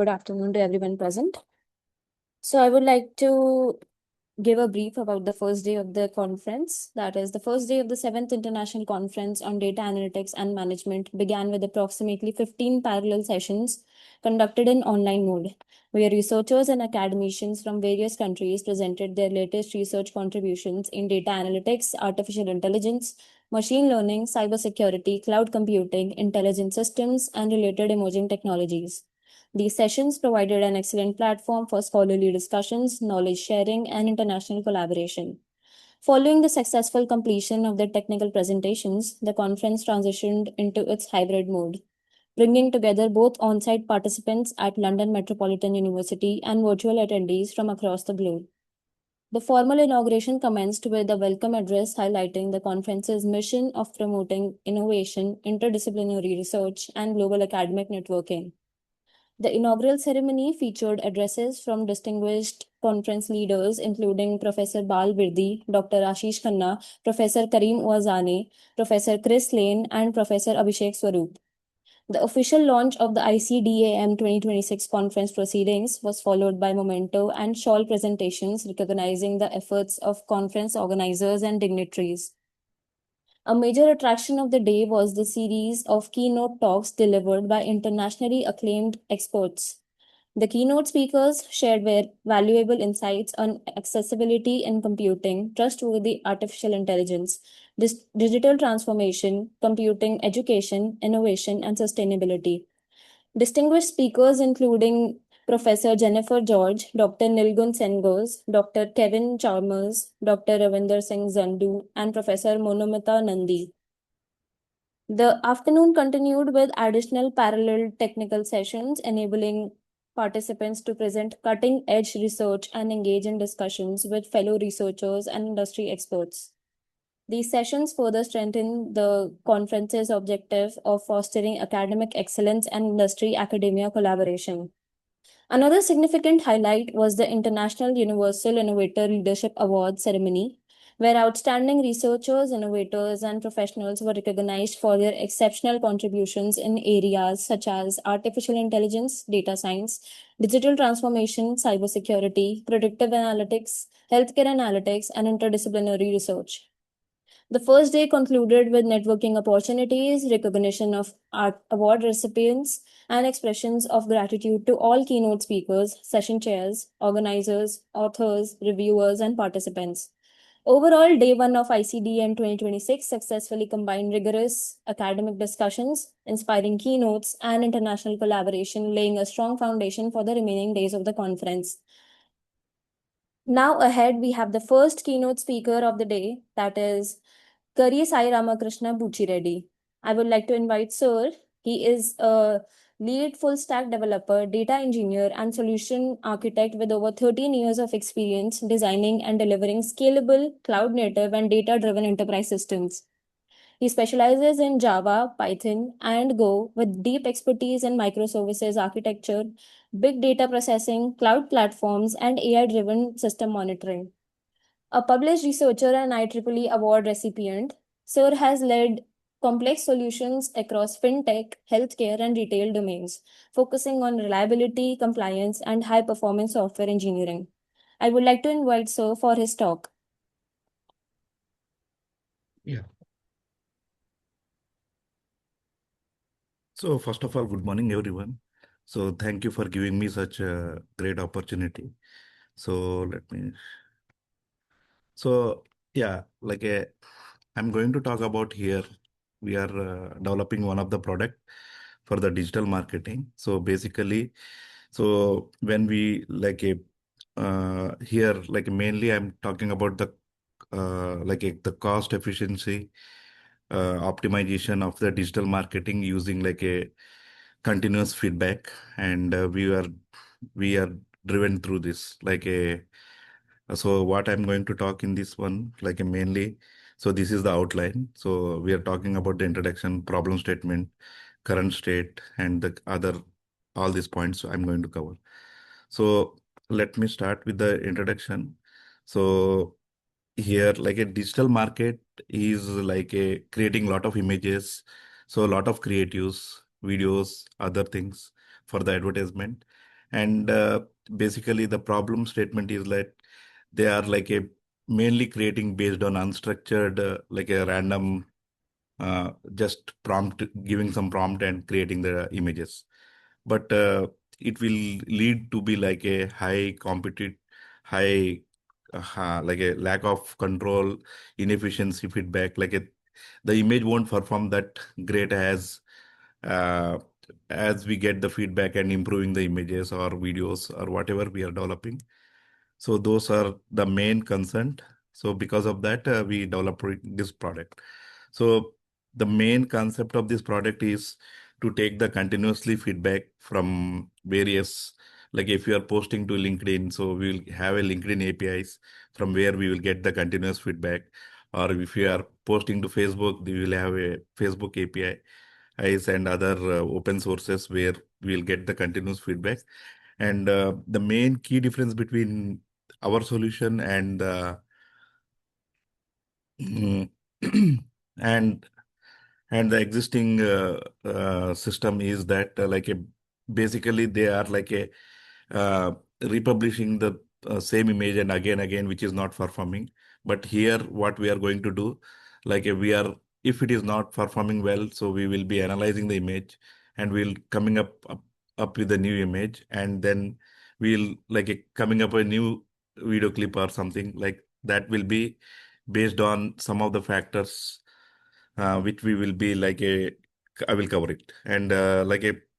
Good afternoon to everyone present. So I would like to give a brief about the first day of the conference. That is, the first day of the 7th International Conference on Data Analytics and Management began with approximately 15 parallel sessions conducted in online mode, where researchers and academicians from various countries presented their latest research contributions in data analytics, artificial intelligence, machine learning, cybersecurity, cloud computing, intelligent systems, and related emerging technologies. These sessions provided an excellent platform for scholarly discussions, knowledge sharing, and international collaboration. Following the successful completion of the technical presentations, the conference transitioned into its hybrid mode, bringing together both on site participants at London Metropolitan University and virtual attendees from across the globe. The formal inauguration commenced with a welcome address highlighting the conference's mission of promoting innovation, interdisciplinary research, and global academic networking. The inaugural ceremony featured addresses from distinguished conference leaders, including Professor Bal Birdi, Dr. Ashish Khanna, Professor Karim Ouazane, Professor Chris Lane, and Professor Abhishek Swaroop. The official launch of the ICDAM 2026 conference proceedings was followed by memento and shawl presentations recognizing the efforts of conference organizers and dignitaries. A major attraction of the day was the series of keynote talks delivered by internationally acclaimed experts. The keynote speakers shared valuable insights on accessibility in computing, trustworthy artificial intelligence, digital transformation, computing, education, innovation, and sustainability. Distinguished speakers including Professor Jennifer George, Dr. Nilgun Sengos, Dr. Kevin Chalmers, Dr. Ravinder Singh Zandu, and Professor Monomita Nandi. The afternoon continued with additional parallel technical sessions, enabling participants to present cutting edge research and engage in discussions with fellow researchers and industry experts. These sessions further strengthen the conference's objective of fostering academic excellence and industry academia collaboration. Another significant highlight was the International Universal Innovator Leadership Award ceremony, where outstanding researchers, innovators, and professionals were recognized for their exceptional contributions in areas such as artificial intelligence, data science, digital transformation, cybersecurity, predictive analytics, healthcare analytics, and interdisciplinary research. The first day concluded with networking opportunities, recognition of art award recipients, and expressions of gratitude to all keynote speakers, session chairs, organizers, authors, reviewers, and participants. Overall, day one of ICDM 2026 successfully combined rigorous academic discussions, inspiring keynotes, and international collaboration, laying a strong foundation for the remaining days of the conference. Now, ahead, we have the first keynote speaker of the day, that is Kari Sai Ramakrishna Buchireddy. I would like to invite Sir. He is a lead full stack developer, data engineer, and solution architect with over 13 years of experience designing and delivering scalable, cloud native, and data driven enterprise systems. He specializes in Java, Python, and Go with deep expertise in microservices architecture, big data processing, cloud platforms, and AI driven system monitoring. A published researcher and IEEE award recipient, Sir has led complex solutions across fintech, healthcare, and retail domains, focusing on reliability, compliance, and high performance software engineering. I would like to invite Sir for his talk. Yeah. So first of all, good morning, everyone. So thank you for giving me such a great opportunity. So yeah, I'm going to talk about here. We are developing one of the product for the digital marketing. So basically, so when we here, mainly I'm talking about the cost efficiency optimization of the digital marketing using like a continuous feedback, and we are driven through this so what I'm going to talk in this one mainly, so this is the outline. So we are talking about the introduction, problem statement, current state, and the other all these points I'm going to cover. So let me start with the introduction. So here, like a digital market is like a creating a lot of images, so a lot of creatives, videos, other things for the advertisement. And basically the problem statement is that they are like a mainly creating based on unstructured like a random just prompt, giving some prompt and creating the images. But it will lead to be like a high competitive, high like a lack of control, inefficiency feedback. The image won't perform that great uh, as we get the feedback and improving the images or videos or whatever we are developing. So those are the main concern. So because of that, we developed this product. So the main concept of this product is to take the continuously feedback from various, like if you are posting to LinkedIn, so we'll have a LinkedIn APIs from where we will get the continuous feedback. Or if you are posting to Facebook, we will have a Facebook APIs and other open sources where we'll get the continuous feedback. And the main key difference between our solution and mm, and and the existing system is that basically they are like a republishing the same image and again, which is not performing. But here, what we are going to do, we are, if it is not performing well, so we will be analyzing the image and we'll coming up with a new image, and then we'll coming up a new video clip or something like that will be based on some of the factors which we will be I will cover it. And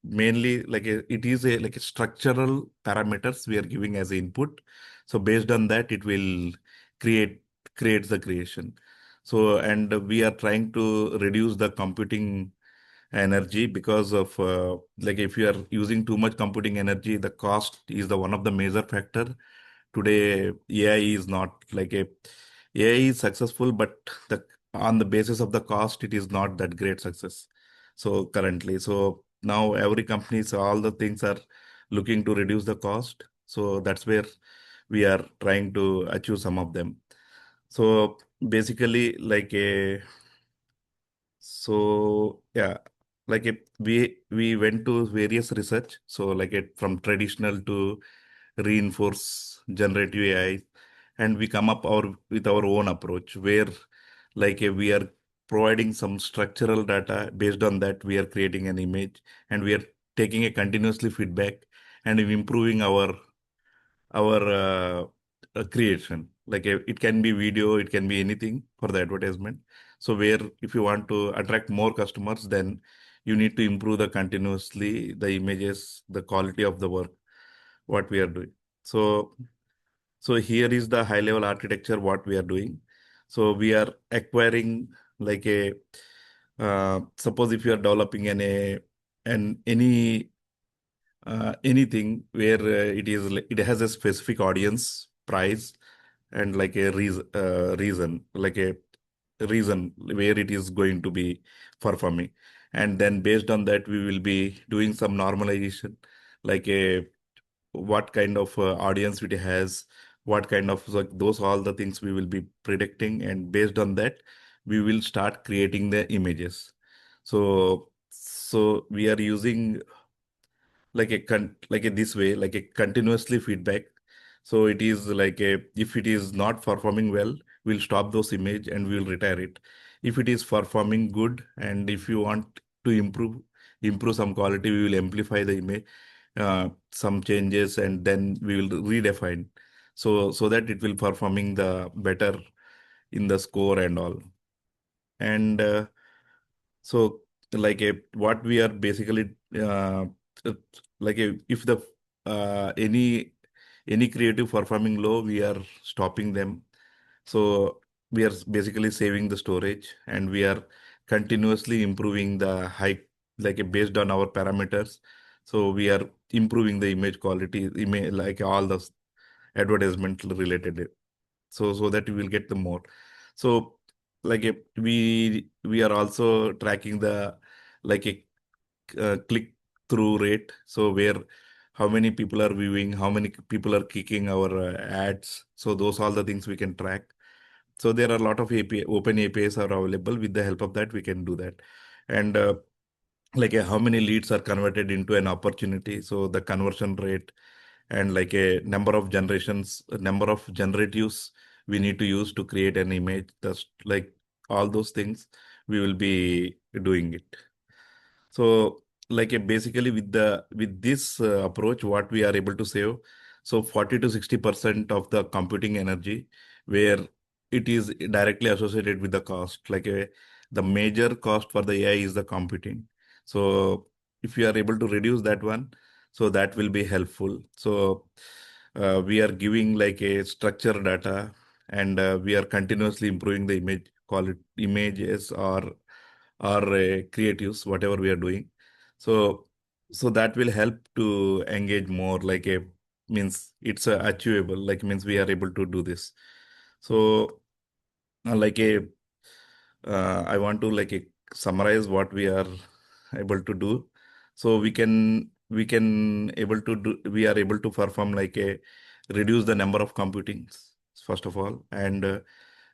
mainly it is a like a structural parameters we are giving as input. So based on that, it will create creates the creation. So and we are trying to reduce the computing energy because of if you are using too much computing energy, the cost is the one of the major factor. Today AI is not like a AI is successful, but the on the basis of the cost, it is not that great success. So currently, so now every company, so all the things are looking to reduce the cost. So that's where we are trying to achieve some of them. So basically, yeah, we went to various research. So from traditional to reinforce generative AI, and we come up our with our own approach where we are providing some structural data. Based on that, we are creating an image and we are taking a continuously feedback and improving our creation. It can be video, it can be anything for the advertisement. So where if you want to attract more customers, then you need to improve the continuously the images, the quality of the work what we are doing. So so here is the high level architecture what we are doing. So we are acquiring like a suppose if you are developing an anything where it has a specific audience price and like a reason where it is going to be performing, and then based on that we will be doing some normalization, like a what kind of audience it has, what kind of like those all the things we will be predicting, and based on that we will start creating the images. So we are using like a this way, like a continuously feedback. So it is like a if it is not performing well, we'll stop those image and we'll retire it. If it is performing good and if you want to improve some quality, we will amplify the image, some changes, and then we will redefine, so that it will performing the better in the score and all. And so, what we are basically uh, if the any creative performing low, we are stopping them. So we are basically saving the storage, and we are continuously improving the high, based on our parameters. So we are improving the image quality, image like all the advertisement related, so that we will get the more. So we are also tracking the like a click through rate, so where how many people are viewing, how many people are clicking our ads. So those all the things we can track. So there are a lot of API, open APIs are available. With the help of that we can do that. And how many leads are converted into an opportunity. So the conversion rate and like a number of generatives we need to use to create an image. That's like all those things we will be doing it. So basically with this approach, what we are able to save, so 40 to 60% of the computing energy, where it is directly associated with the cost. The major cost for the AI is the computing. So if you are able to reduce that one, so that will be helpful. So we are giving like a structured data, and we are continuously improving the image, call it images or creatives, whatever we are doing. So that will help to engage more, means it's achievable, means we are able to do this. So uh, like a I want to summarize what we are able to do. So we are able to perform reduce the number of computings first of all, and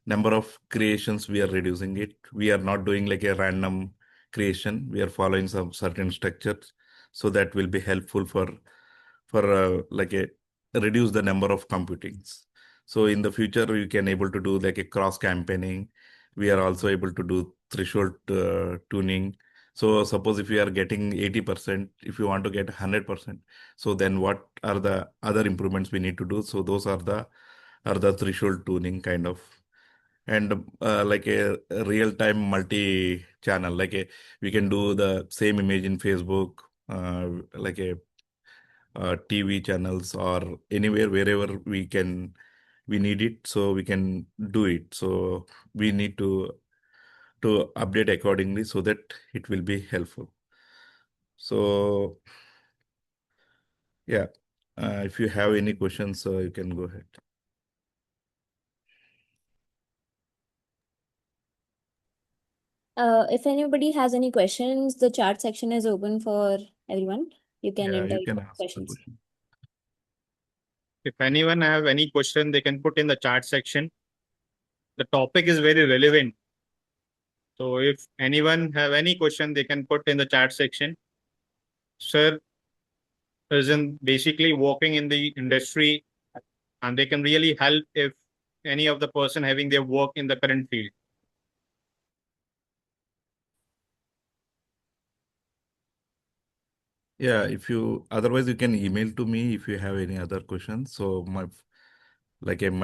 number of creations we are reducing it. We are not doing like a random creation. We are following some certain structures, so that will be helpful for like a reduce the number of computings. So in the future we can able to do like a cross campaigning. We are also able to do threshold tuning. So suppose if you are getting 80%, if you want to get 100%, so then what are the other improvements we need to do? So those are the threshold tuning kind of. And like a real time multi channel, we can do the same image in Facebook, like a TV channels, or anywhere wherever we need it, so we can do it. So we need to update accordingly, so that it will be helpful. So yeah, if you have any questions, you can go ahead. If anybody has any questions, the chat section is open for everyone. You can Yeah, enter you can your ask the questions. question. If anyone have any question, they can put in the chat section. The topic is very relevant. So if anyone have any question, they can put in the chat section. Sir is in basically working in the industry, and they can really help if any of the person having their work in the current field. Yeah, if you otherwise you can email to me if you have any other questions. So my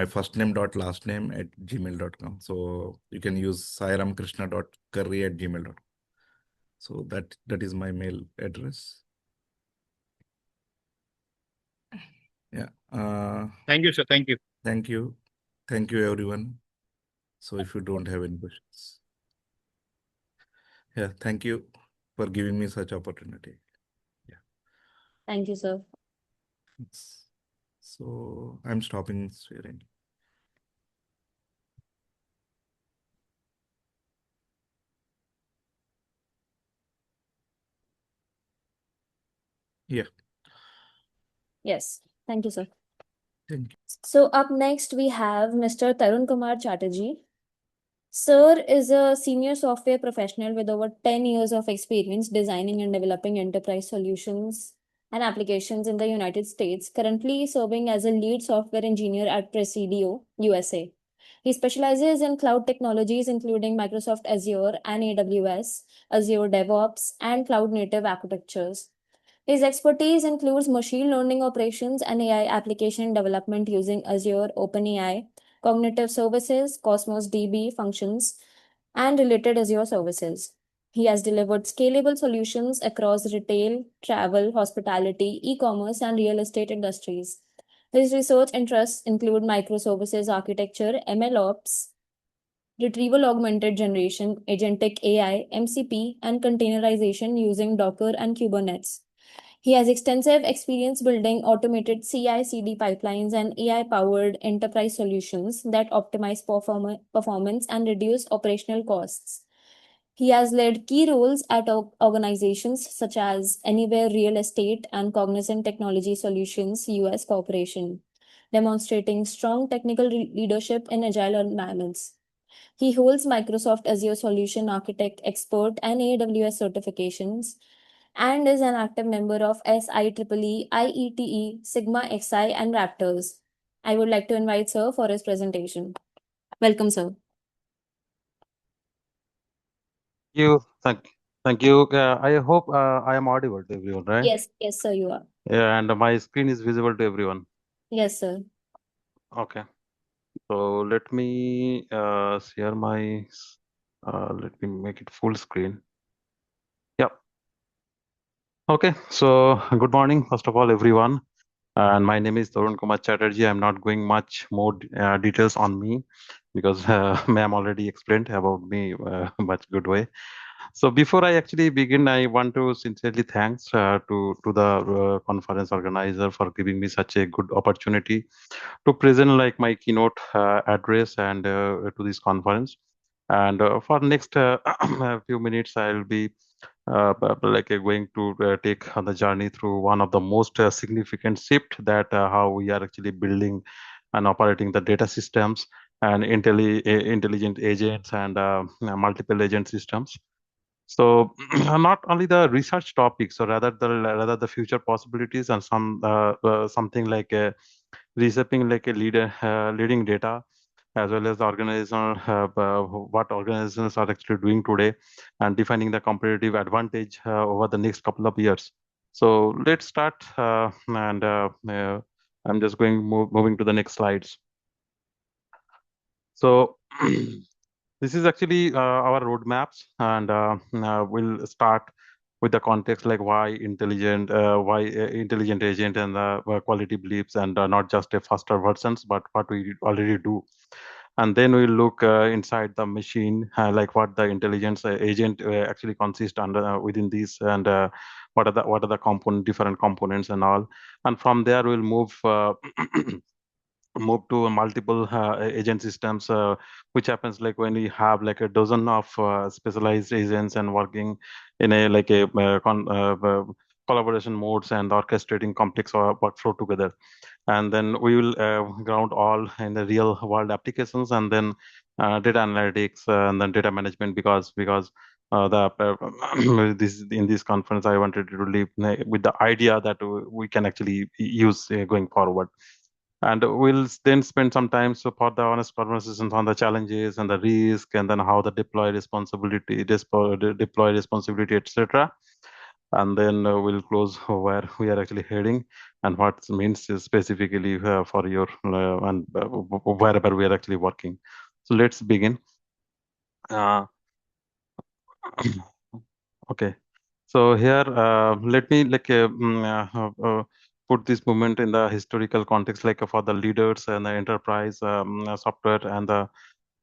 first name dot last name at gmail.com. So you can use sairamkrishna.curry at gmail.com. So that is my mail address. Yeah. Thank you, sir. Thank you. Thank you. Thank you, everyone. So if you don't have any questions. Yeah, thank you for giving me such opportunity. Yeah. Thank you, sir. So I'm stopping sharing. Yeah. Yes, thank you, sir. Thank you. So up next we have Mr. Tarun Kumar Chatterjee. Sir is a senior software professional with over 10 years of experience designing and developing enterprise solutions and applications in the United States, currently serving as a lead software engineer at Presidio, USA. He specializes in cloud technologies including Microsoft Azure and AWS, Azure DevOps, and cloud native architectures. His expertise includes machine learning operations and AI application development using Azure OpenAI, cognitive services, Cosmos DB functions, and related Azure services. He has delivered scalable solutions across retail, travel, hospitality, e-commerce, and real estate industries. His research interests include microservices architecture, MLOps, retrieval augmented generation, agentic AI, MCP, and containerization using Docker and Kubernetes. He has extensive experience building automated CI/CD pipelines and AI-powered enterprise solutions that optimize performance and reduce operational costs. He has led key roles at organizations such as Anywhere Real Estate and Cognizant Technology Solutions US Corporation, demonstrating strong technical leadership in agile environments. He holds Microsoft Azure Solution Architect Expert and AWS certifications and is an active member of SIEEE, IETE, Sigma XI, and Raptors. I would like to invite Sir for his presentation. Welcome, Sir. Thank you. I hope I am audible to everyone, right? Yes, sir, you are. Yeah, and my screen is visible to everyone. Yes, sir. Okay. So let me share my. Let me make it full screen. Yeah. Okay. So good morning, first of all, everyone. And my name is Tarun Kumar Chatterjee. I'm not going much more details on me because ma'am already explained about me much good way. So before I actually begin, I want to sincerely thanks to the conference organizer for giving me such a good opportunity to present like my keynote address and to this conference. And for next few minutes, I'll be going to take on the journey through one of the most significant shift that how we are actually building and operating the data systems and intelligent agents and multiple agent systems. So not only the research topics, or rather the future possibilities and something like reshaping like a leading data, as well as the organizational what organizations are actually doing today, and defining the competitive advantage over the next couple of years. So let's start, and I'm just moving to the next slides. So this is actually our roadmaps, and we'll start with the context like why intelligent agent and the quality beliefs, and not just a faster versions, but what we already do. And then we look inside the machine, like what the intelligence agent actually consists under within these, and what are the different components and all. And from there we'll move to multiple agent systems, which happens like when we have like a dozen of specialized agents and working in a collaboration modes and orchestrating complex workflow together. And then we will ground all in the real world applications, and then data analytics, and then data management, because the this in this conference I wanted to leave with the idea that we can actually use going forward. And we'll then spend some time so for the honest conversations on the challenges and the risk, and then how the deploy responsibility, etc. And then we'll close where we are actually heading and what means specifically for your and wherever we are actually working. So let's begin. Okay. So here, let me put this movement in the historical context, like for the leaders and the enterprise software and the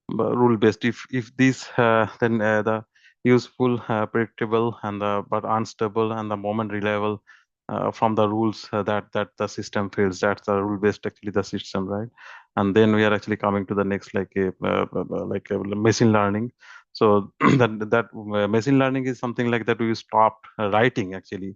rule based. If these then the useful, predictable, and the but unstable and the moment reliable from the rules that the system fails. That's the rule based actually the system, right? And then we are actually coming to the next like a machine learning. So that machine learning is something like that we stopped writing actually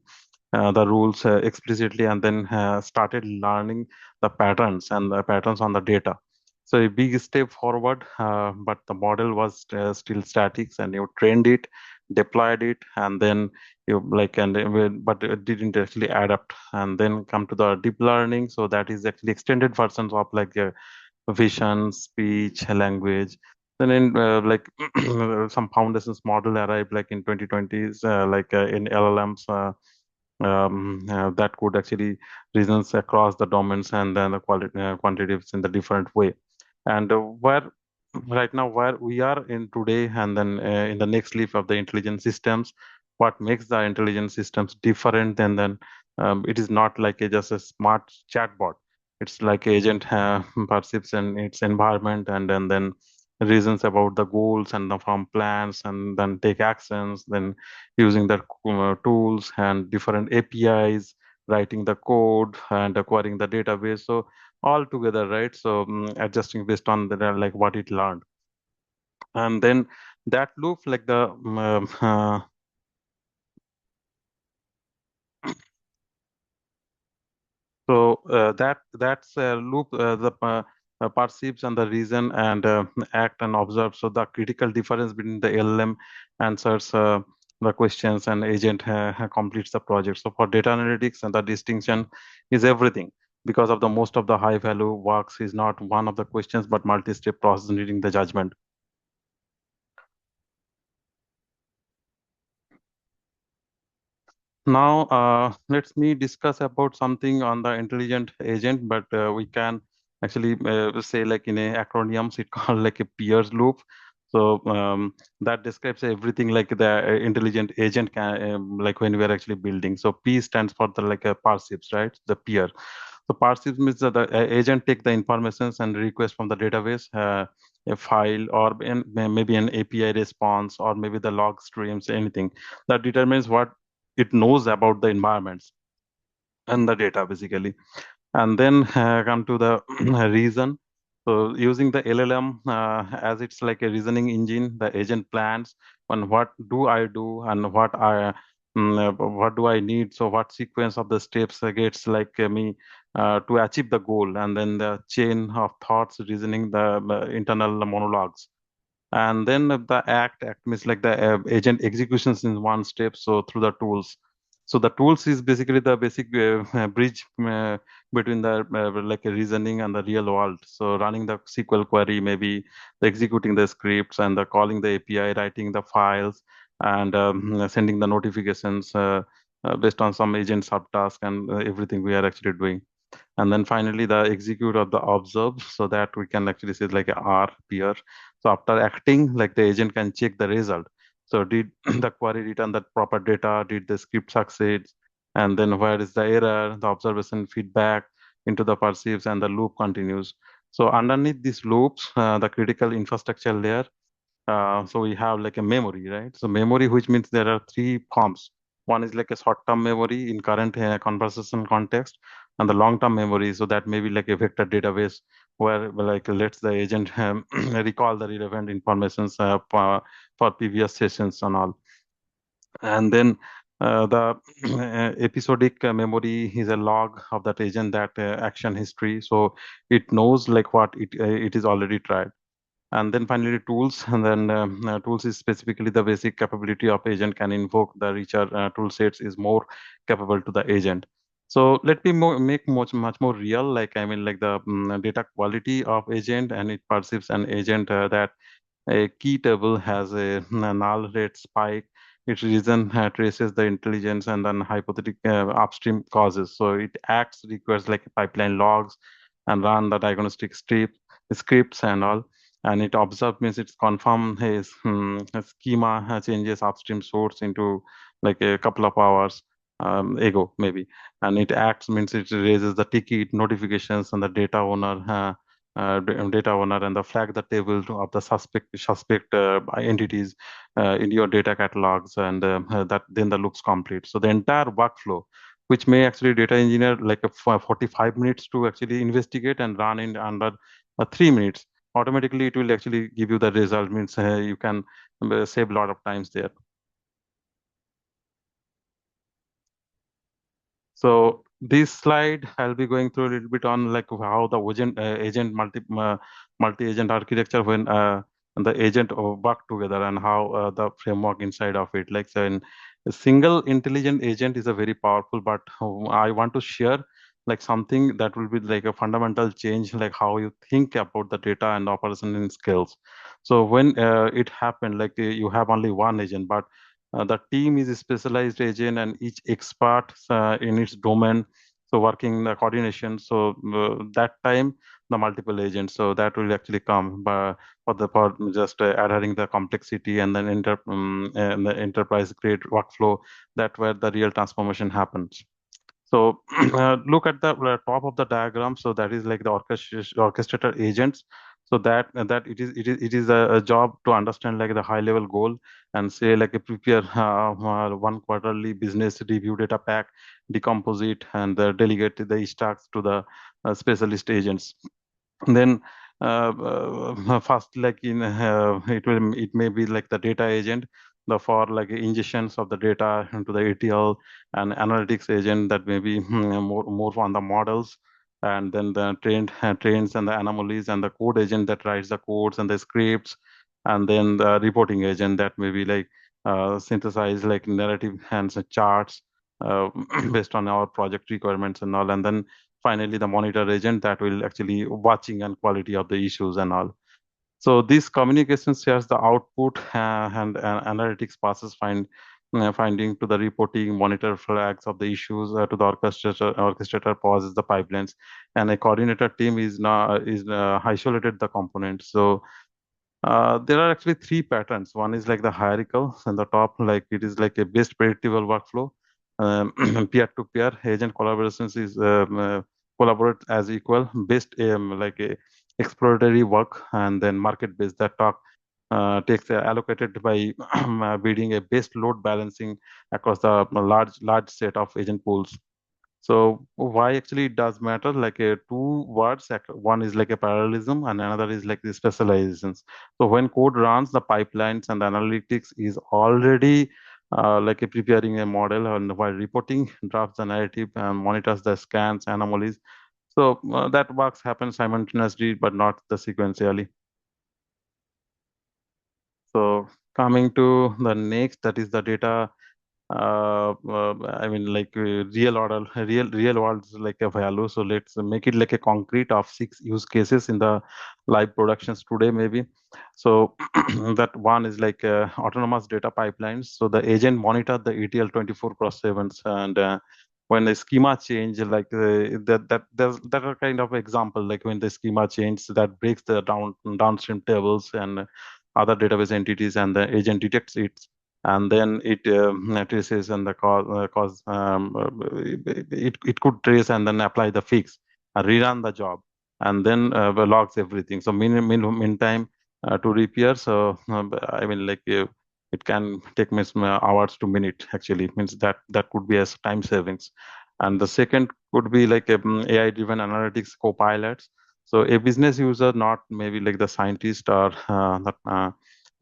the rules explicitly, and then started learning the patterns and the patterns on the data. So a big step forward, but the model was still static, and you trained it, deployed it, and then you like but it didn't actually adapt. And then come to the deep learning. So that is actually extended versions of like vision, speech, language. Then in some foundations model arrived like in 2020s, in LLMs. That could actually reasons across the domains, and then the quality quantitatives in the different way. And where right now where we are in today, and then in the next leaf of the intelligent systems, what makes the intelligent systems different, and then it is not like just a smart chatbot. It's like agent perceives in its environment, and then reasons about the goals and the from plans, and then take actions, then using the tools and different APIs, writing the code and acquiring the database. So all together, right? So adjusting based on the like what it learned, and then that loop like the so that's a loop. The perceives and the reason and act and observe. So the critical difference between the LLM answers the questions and agent completes the project. So for data analytics, and the distinction is everything, because of the most of the high value works is not one of the questions but multi-step process needing the judgment. Now, let's me discuss about something on the intelligent agent, but we can actually say like in a acronyms, it called like a peers loop. So that describes everything like the intelligent agent can, like when we are actually building. So P stands for the like a perceives, right? The peer. So perceives means that the agent take the informations and request from the database, a file, or maybe an API response, or maybe the log streams, anything that determines what it knows about the environments and the data basically. And then come to the reason. So using the LLM as it's like a reasoning engine, the agent plans on what do I do and what do I need. So what sequence of the steps gets like me to achieve the goal, and then the chain of thoughts, reasoning, the internal monologues. And then the act means like the agent executions in one step, so through the tools. So the tools is basically the basic bridge between the like a reasoning and the real world. So running the SQL query, maybe the executing the scripts and the calling the API, writing the files, and sending the notifications based on some agent subtask, and everything we are actually doing. And then finally the execute of the observe, so that we can actually say like a R peer. So after acting, like the agent can check the result. So did the query return that proper data? Did the script succeed? And then where is the error? The observation feedback into the perceives, and the loop continues. So underneath these loops, the critical infrastructure layer, so we have like a memory, right? So memory, which means there are three forms. One is like a short-term memory in current conversation context, and the long-term memory. So that may be like a vector database where like lets the agent recall the relevant informations for previous sessions and all. And then the episodic memory is a log of that agent, that action history. So it knows like what it is already tried. And then finally tools, and then tools is specifically the basic capability of agent can invoke the richer tool sets is more capable to the agent. So let me make much more real, like I mean like the data quality of agent, and it perceives an agent that a key table has a null rate spike. Its reason traces the intelligence and then hypothetic upstream causes. So it acts requires like pipeline logs and run the diagnostic scripts and all. And it observe means it's confirm his schema changes upstream source into like a couple of hours ago maybe. And it acts means it raises the ticket notifications and the data owner. Data owner, and the flag the table of the suspect entities in your data catalogs, and that then the loops complete. So the entire workflow, which may actually data engineer like a 45 minutes to actually investigate and run in under 3 minutes, automatically it will actually give you the result. Means you can save a lot of times there. So this slide, I'll be going through a little bit on like how the agent multi-agent architecture, when the agent work together, and how the framework inside of it. Like so in a single intelligent agent is a very powerful, but I want to share like something that will be like a fundamental change, like how you think about the data and operation in skills. So when it happened, like you have only one agent, but the team is a specialized agent, and each expert in its domain. So working the coordination. So that time the multiple agents. So that will actually come for just adhering the complexity, and then and the enterprise grade workflow. That where the real transformation happens. So look at the top of the diagram. So that is like the orchestrator agents. So that it is a job to understand like the high level goal, and say like a prepare one quarterly business review data pack, decompose it, and delegate the tasks to the specialist agents. Then first like in it may be like the data agent, the for like ingestions of the data into the ATL, and analytics agent that may be more on the models, and then the trains and the anomalies, and the code agent that writes the codes and the scripts, and then the reporting agent that may be like synthesize like narrative and charts based on our project requirements and all, and then finally the monitor agent that will actually watching and quality of the issues and all. So this communication shares the output and analytics passes finding to the reporting, monitor flags of the issues to the orchestrator. Orchestrator pauses the pipelines, and a coordinator team is now isolated the components. So there are actually three patterns. One is like the hierarchical, and the top, like it is like a best predictable workflow. Peer-to-peer agent collaborations is collaborate as equal. Best like a exploratory work, and then market-based that talk takes allocated by building a best load balancing across the large set of agent pools. So why actually it does matter? Like two words, one is like a parallelism and another is like the specializations. So when code runs, the pipelines and the analytics is already like preparing a model, and while reporting drafts the narrative and monitors the scans, anomalies. So that works happens simultaneously, but not the sequentially. So coming to the next, that is the data I mean, like real order, real world like a value. So let's make it like a concrete of 6 use cases in the live productions today, maybe. So that one is like autonomous data pipelines. So the agent monitor the ETL 24/7, and when the schema change, like that are kind of example, like when the schema change that breaks the downstream tables and other database entities, and the agent detects it, and then it traces and the cause it could trace and then apply the fix, rerun the job, and then logs everything. So meantime to repair. So I mean, like it can take hours to minute. Actually, it means that could be as time savings. And the second could be like AI driven analytics copilots. So a business user, not maybe like the scientist or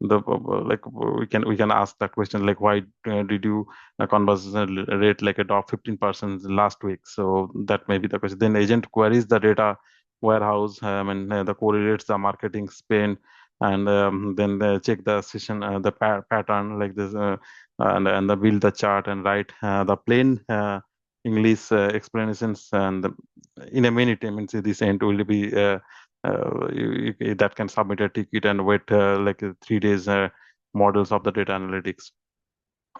the like we can ask that question, like why did you conversion rate like a drop 15% last week? So that may be the question. Then agent queries the data warehouse and the correlates the marketing spend, and then check the session the pattern like this, and the build the chart and write the plain English explanations, and in a minute, I mean, say this end will be that can submit a ticket and wait like 3 days models of the data analytics.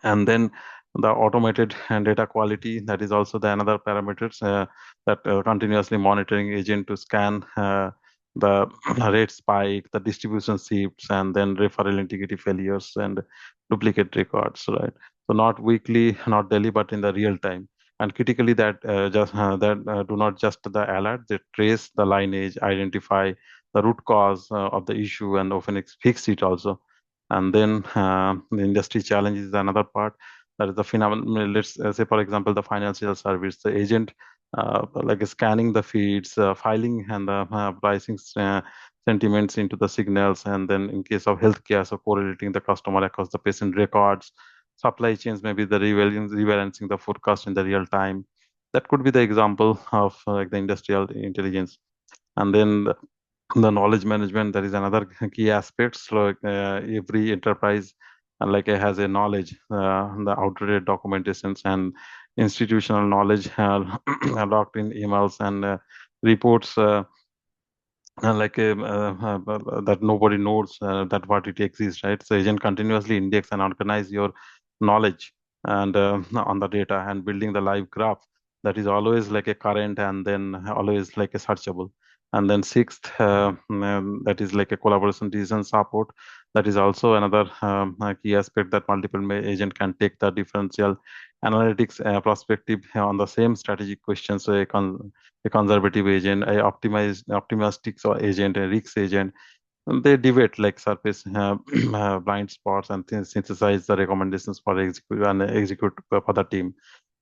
And then the automated and data quality, that is also the another parameters that continuously monitoring agent to scan the rate spike, the distribution shifts, and then referral integrity failures and duplicate records, right? So not weekly, not daily, but in the real time. And critically, that do not just the alert, they trace the lineage, identify the root cause of the issue, and often fix it also. And then the industry challenge is another part. That is the phenomenon. Let's say, for example, the financial service, the agent like scanning the feeds, filing and the pricing sentiments into the signals, and then in case of healthcare, so correlating the customer across the patient records, supply chains, maybe the rebalancing the forecast in the real time. That could be the example of like the industrial intelligence. And then the knowledge management, that is another key aspect. So every enterprise like has a knowledge, the outdated documentations and institutional knowledge locked in emails and reports like that nobody knows that what it exists, right? So agent continuously index and organize your knowledge and on the data, and building the live graph that is always like a current and then always like a searchable. And then sixth, that is like a collaboration decision support. That is also another key aspect, that multiple agent can take the differential analytics perspective on the same strategic questions. So a conservative agent, a optimistic agent, a risk agent. And they debate like surface blind spots and synthesize the recommendations for execute for the team.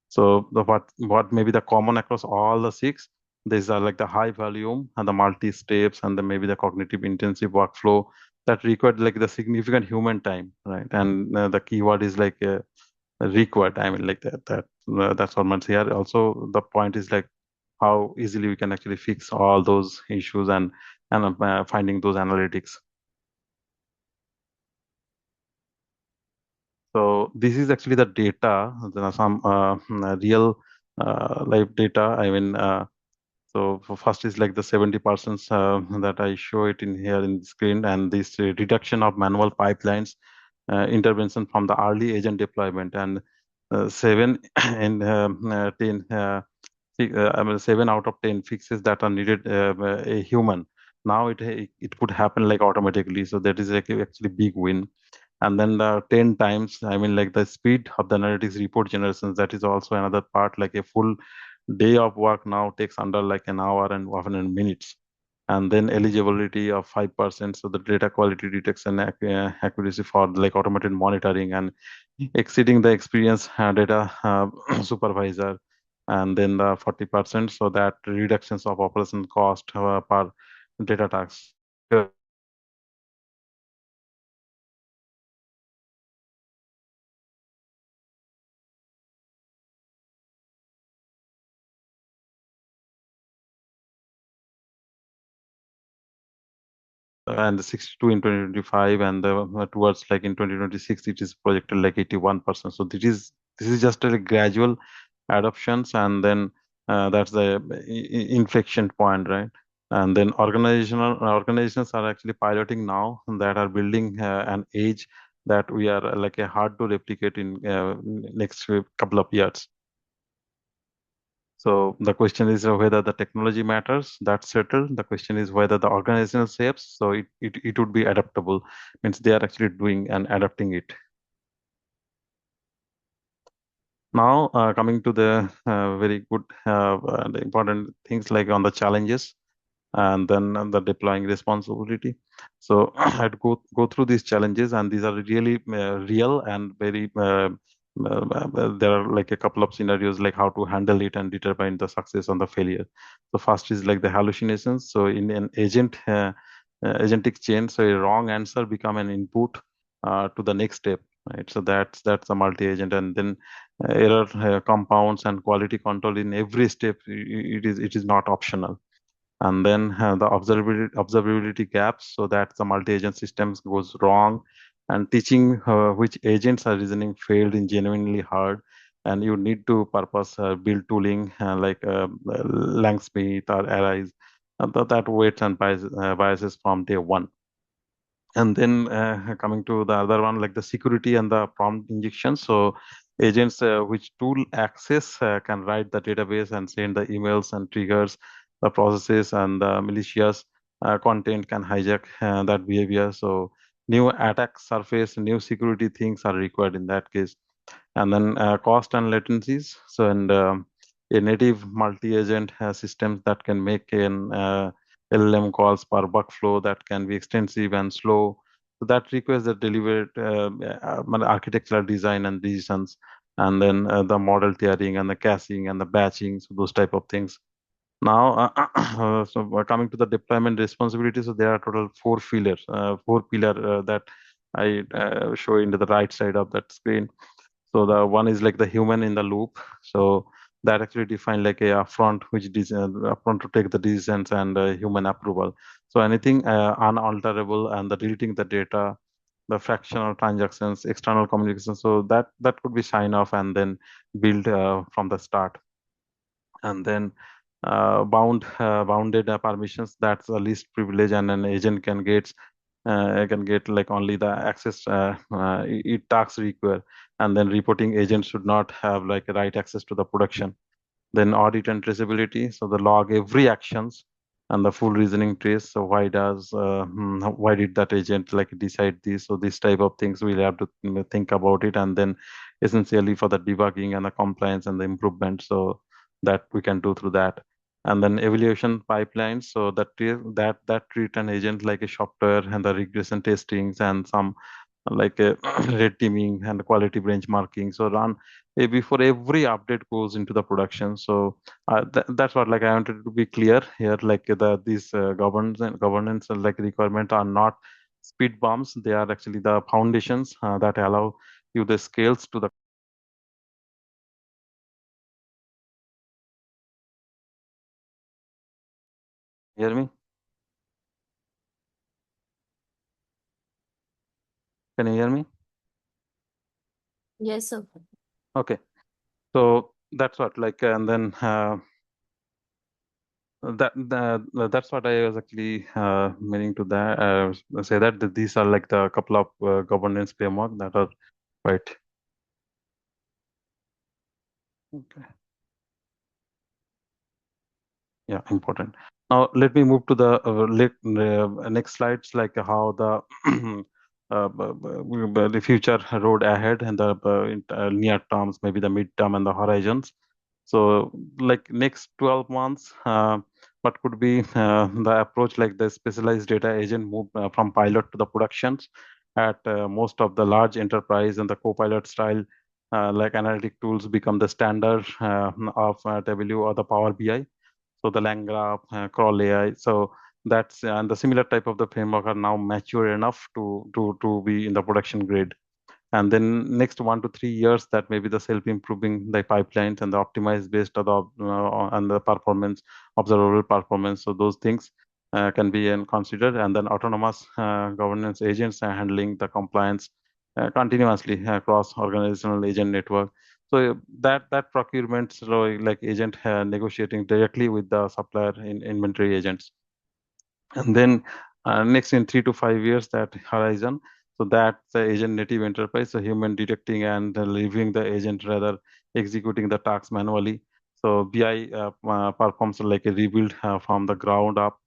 So what may be the common across all the six? These are like the high volume and the multi steps and the maybe the cognitive intensive workflow that required like the significant human time, right? And the keyword is like required. I mean, like that's what meant here. Also, the point is like how easily we can actually fix all those issues and finding those analytics. So this is actually the data, some real life data. I mean, so first is like the 70% that I show it in here in the screen, and this reduction of manual pipelines, intervention from the early agent deployment, and 7 and 10. I mean, 7 out of 10 fixes that are needed a human. Now it could happen like automatically. So that is like actually big win. And then the 10 times, I mean, like the speed of the analytics report generations, that is also another part. Like a full day of work now takes under like an hour and often in minutes. And then eligibility of 5%. So the data quality detection accuracy for like automated monitoring and exceeding the experience data supervisor. And then the 40%, so that reductions of operation cost per data task. And the 62 in 2025, and towards like in 2026 it is projected like 81%. So this is just a gradual adoptions, and then that's the inflection point, right? And then organizations are actually piloting now that are building an edge that we are like a hard to replicate in next couple of years. So the question is whether the technology matters. That's settled. The question is whether the organizational shapes. So it would be adaptable. Means they are actually doing and adapting it. Now coming to the very good, the important things like on the challenges, and then the deploying responsibility. So I'd go through these challenges, and these are really real and very. There are like a couple of scenarios like how to handle it and determine the success and the failure. So first is like the hallucinations. So in an agentic chain, so a wrong answer become an input to the next step, right? So that's a multi-agent, and then error compounds and quality control in every step. It is not optional. And then the observability gaps, so that the multi-agent systems goes wrong, and teaching which agents are reasoning failed in genuinely hard. And you need to purpose build tooling like Langsmith or Arise that weights and biases from day one. And then coming to the other one, like the security and the prompt injection. So agents which tool access can write the database and send the emails and triggers the processes, and the malicious content can hijack that behavior. So new attack surface, new security things are required in that case. And then cost and latencies. So and a native multi-agent systems that can make an LLM calls per workflow that can be extensive and slow. So that requires the deliberate architectural design and decisions, and then the model tiering and the caching and the batching, so those type of things. Now, so coming to the deployment responsibility, so there are total four pillars, that I show into the right side of that screen. So the one is like the human in the loop. So that actually define like a upfront upfront to take the decisions and human approval. So anything unalterable, and the deleting the data, the fractional transactions, external communication. So that could be sign off and then build from the start. And then bounded permissions, that's the least privilege, and an agent can get like only the access it tasks require. And then reporting agents should not have like right access to the production. Then audit and traceability, so the log every actions and the full reasoning trace. So why did that agent like decide this? So this type of things we'll have to think about it, and then essentially for the debugging and the compliance and the improvement, so that we can do through that. And then evaluation pipelines, so that treat an agent like a software, and the regression testings and some like a red teaming and quality benchmarking. So run before every update goes into the production. So that's what like I wanted to be clear here. Like these governance like requirement are not speed bumps. They are actually the foundations that allow you the scales to the Hear me? Can you hear me? Yes, sir. Okay. So that's what and then that's what I was actually meaning to that say that these are like the couple of governance framework that are right. Okay. Yeah, important. Now let me move to the next slides, like how the future road ahead and the near terms, maybe the midterm and the horizons. So like next 12 months, what could be the approach, like the specialized data agent move from pilot to the productions at most of the large enterprise, and the co-pilot style like analytic tools become the standard of W or the Power BI. So the LangGraph, Crawl AI. So that's and the similar type of the framework are now mature enough to be in the production grade. And then next 1 to 3 years, that may be the self-improving the pipelines and the optimized based on the performance, observable performance. So those things can be considered, and then autonomous governance agents are handling the compliance continuously across organizational agent network. So that procurement, so like agent negotiating directly with the supplier in inventory agents. And then next in 3 to 5 years, that horizon, so that the agent native enterprise, so human detecting and leaving the agent rather executing the tasks manually. So BI performs like a rebuild from the ground up.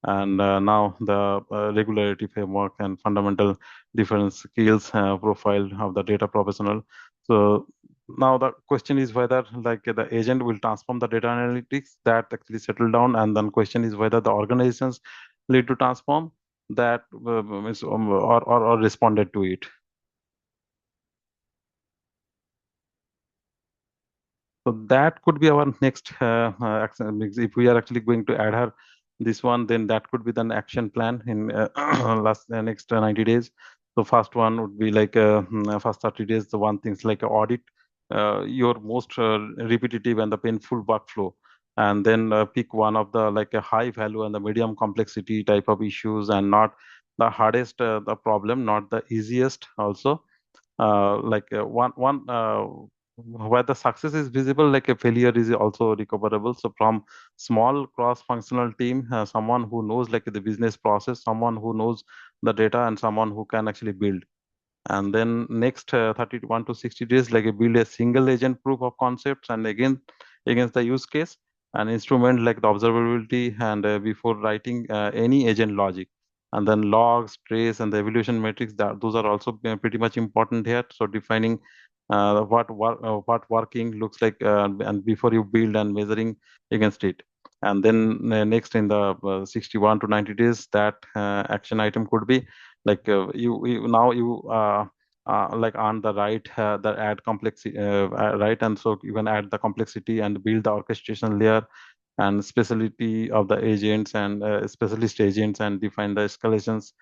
And now the regularity framework and fundamental different skills profile of the data professional. So now the question is whether like the agent will transform the data analytics, that actually settle down, and then question is whether the organizations lead to transform that or responded to it. So that could be our next action. If we are actually going to adhere this one, then that could be the action plan in next 90 days. So first one would be like first 30 days. The one thing's like audit your most repetitive and the painful workflow, and then pick one of the like a high value and the medium complexity type of issues, and not the hardest the problem, not the easiest also. One where the success is visible, like a failure is also recoverable. So from small cross-functional team, someone who knows like the business process, someone who knows the data, and someone who can actually build. And then next 31 to 60 days, like build a single agent proof of concepts, and again against the use case, an instrument like the observability, and before writing any agent logic. And then logs, trace, and the evaluation metrics, that those are also pretty much important here. So defining what working looks like, and before you build, and measuring against it. And then next in the 61 to 90 days, that action item could be like you now you like on the right the add complexity right, and so you can add the complexity and build the orchestration layer and specialty of the agents and specialist agents, and define the escalations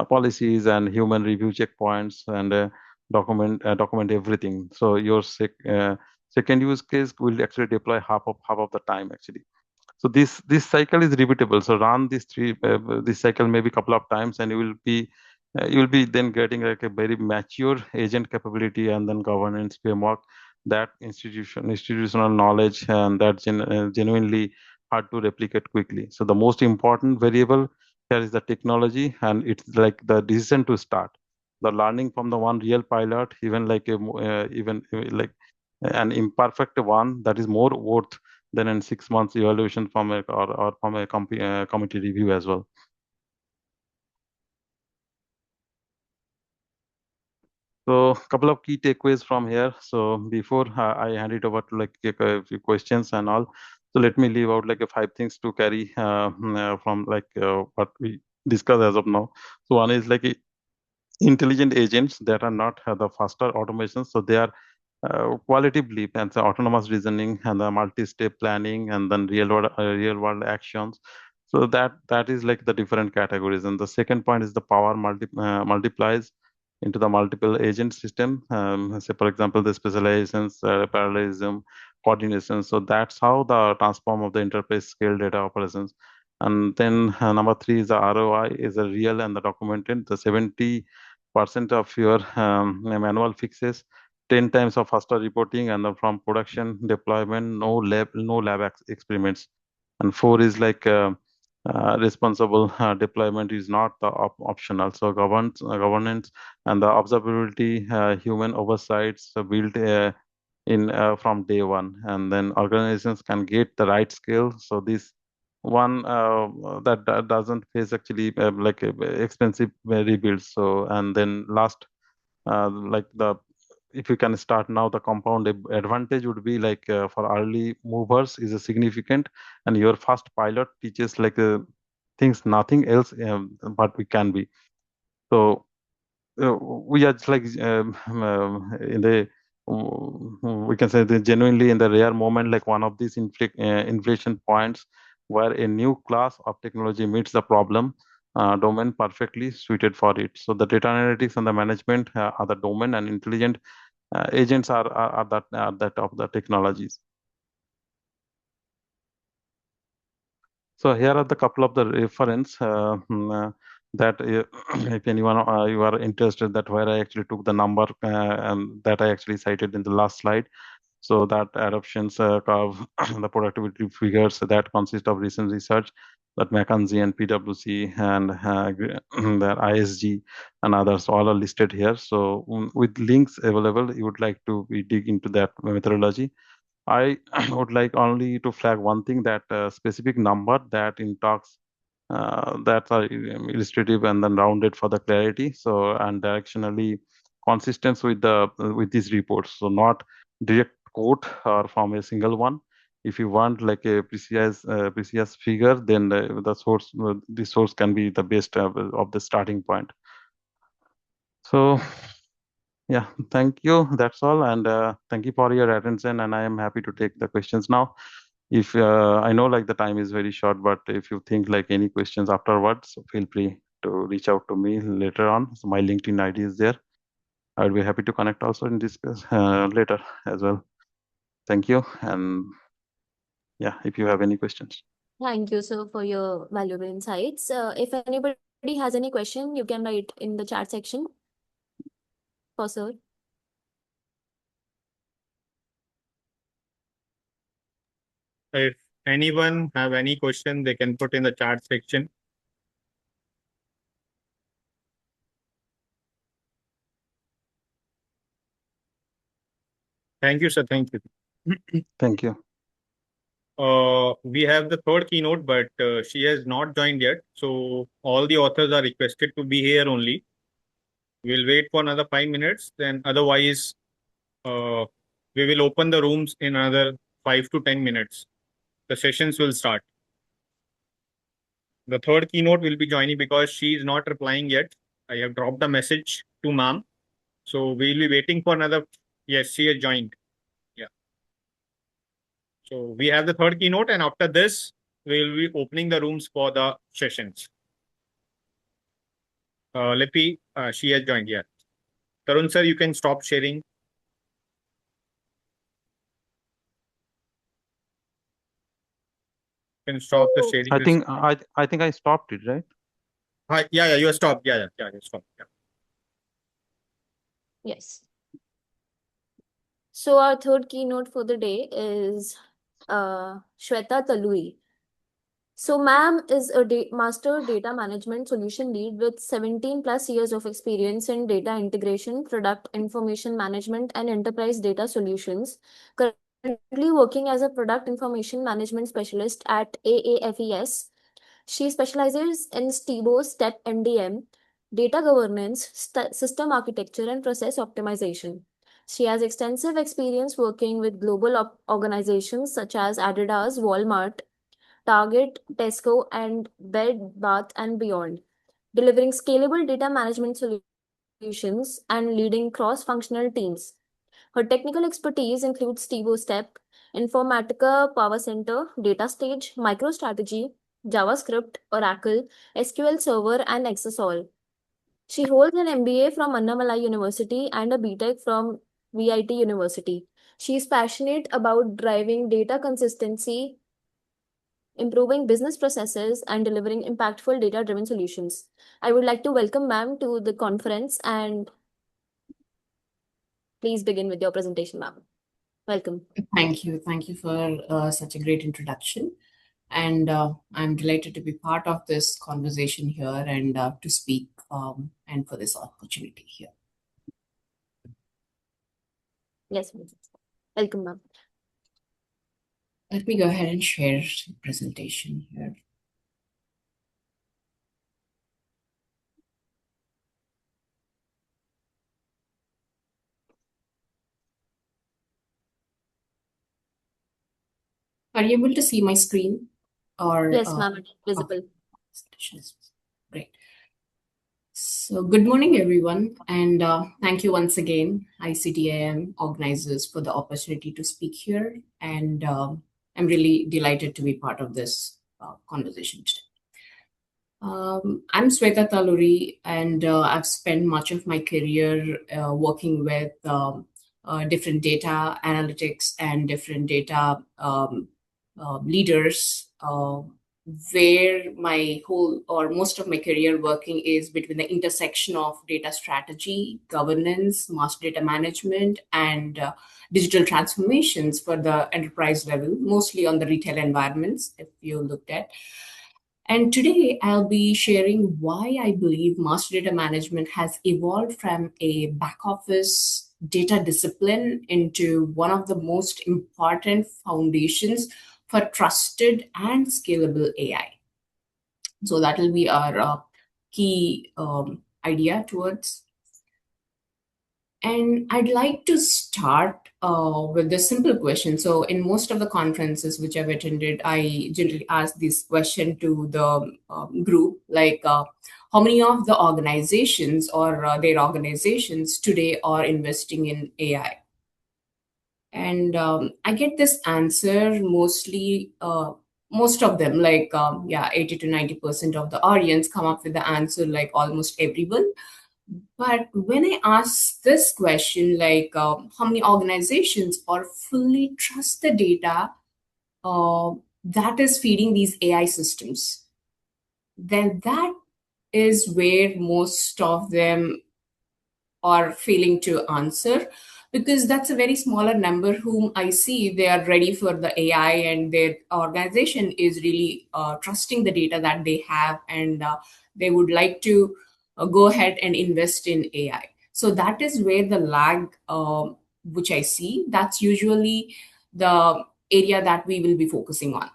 policies and human review checkpoints, and document everything. So your second use case will actually deploy half of the time actually. So this cycle is repeatable. So run this cycle maybe couple of times, and you will be then getting like a very mature agent capability, and then governance framework, that institutional knowledge, and that genuinely hard to replicate quickly. So the most important variable here is the technology, and it's like the decision to start. The learning from the one real pilot, even like even like an imperfect one, that is more worth than in 6 months evaluation from or from a committee review as well. So a couple of key takeaways from here. So before I hand it over to like a few questions and all, so let me leave out like 5 things to carry from like what we discussed as of now. So one is like intelligent agents that are not the faster automations, so they are qualitative leap, and the autonomous reasoning, and the multi-step planning, and then real world actions. So that is like the different categories. And the second point is the power multiplies into the multiple agent system. Say for example, the specializations, parallelism, coordination. So that's how the transform of the enterprise scale data operations. And then number 3 is the ROI is a real and the documented. The 70% of your manual fixes, 10 times of faster reporting, and from production deployment, no lab experiments. And 4 is like responsible deployment is not the optional. So governance and the observability, human oversights built in from day one, and then organizations can get the right scale. So this one that doesn't face actually like expensive rebuilds. So and then last like the if you can start now, the compound advantage would be like for early movers is a significant, and your first pilot teaches like things nothing else but we can be. So we are just like in the we can say that genuinely in the rare moment, like one of these inflation points where a new class of technology meets the problem domain perfectly suited for it. So the data analytics and the management are the domain, and intelligent agents are that of the technologies. So here are the couple of the reference that if anyone you are interested, that where I actually took the number that I actually cited in the last slide. So that adoptions curve, the productivity figures that consist of recent research that McKinsey and PwC and the ISG and others all are listed here. So with links available, you would like to dig into that methodology. I would like only to flag one thing, that specific number that in talks that are illustrative and then rounded for the clarity. So and directionally consistent with the with these reports. So not direct quote or from a single one. If you want like a precise figure, then the source can be the best of the starting point. So yeah, thank you. That's all, and thank you for your attention. And I am happy to take the questions now. If I know like the time is very short, but if you think like any questions afterwards, so feel free to reach out to me later on. So my LinkedIn ID is there. I'll be happy to connect also in this later as well. Thank you, and yeah, if you have any questions. Thank you, sir, for your valuable insights. If anybody has any question, you can write in the chat section for sir. If anyone have any question, they can put in the chat section. Thank you, sir. Thank you. Thank you. We have the third keynote, but she has not joined yet. So all the authors are requested to be here only. We'll wait for another 5 minutes. Then otherwise, we will open the rooms in another 5 to 10 minutes. The sessions will start. The third keynote will be joining because she is not replying yet. I have dropped a message to ma'am. So we'll be waiting for another. Yes, she has joined. Yeah. So we have the third keynote, and after this, we'll be opening the rooms for the sessions. Lippy, she has joined. Yeah. Tarun sir, you can stop sharing. You can stop the sharing. I think I stopped it, right? Yeah, you have stopped. Yeah, you stopped. Yeah. Yes. So our third keynote for the day is Shweta Talui. So ma'am is a master data management solution lead with 17 plus years of experience in data integration, product information management, and enterprise data solutions. Currently working as a product information management specialist at AAFES. She specializes in STIBO, STEP, NDM, data governance, system architecture, and process optimization. She has extensive experience working with global organizations such as Adidas, Walmart, Target, Tesco, and Bed Bath and Beyond, delivering scalable data management solutions and leading cross-functional teams. Her technical expertise includes TiVo Step, Informatica Power Center, Data Stage, MicroStrategy, JavaScript, Oracle, SQL Server, and XSOL. She holds an MBA from Annamalai University and a BTech from VIT University. She is passionate about driving data consistency improving business processes, and delivering impactful data-driven solutions. I would like to welcome ma'am to the conference, and please begin with your presentation, ma'am. Welcome. Thank you. Thank you for such a great introduction. And I'm delighted to be part of this conversation here and to speak and for this opportunity here. Yes, ma'am. Welcome, ma'am. Let me go ahead and share the presentation here. Are you able to see my screen? Or Yes, ma'am, visible. Great. So good morning, everyone, and thank you once again, ICDAM organizers, for the opportunity to speak here, and I'm really delighted to be part of this conversation today. I'm Sweta Taluri, and I've spent much of my career working with different data analytics and different data leaders, where my whole or most of my career working is between the intersection of data strategy, governance, master data management, and digital transformations for the enterprise level, mostly on the retail environments, if you looked at. And today I'll be sharing why I believe master data management has evolved from a back office data discipline into one of the most important foundations for trusted and scalable AI. So that will be our key idea towards. And I'd like to start with this simple question. So in most of the conferences which I've attended, I generally ask this question to the group, like how many of the organizations or their organizations today are investing in AI? And I get this answer mostly, most of them, like, 80 to 90% of the audience come up with the answer, like almost everyone. But when I ask this question, like how many organizations are fully trust the data that is feeding these AI systems, then that is where most of them are failing to answer, because that's a very smaller number whom I see they are ready for the AI and their organization is really trusting the data that they have, and they would like to go ahead and invest in AI. So that is where the lag, which I see, that's usually the area that we will be focusing on.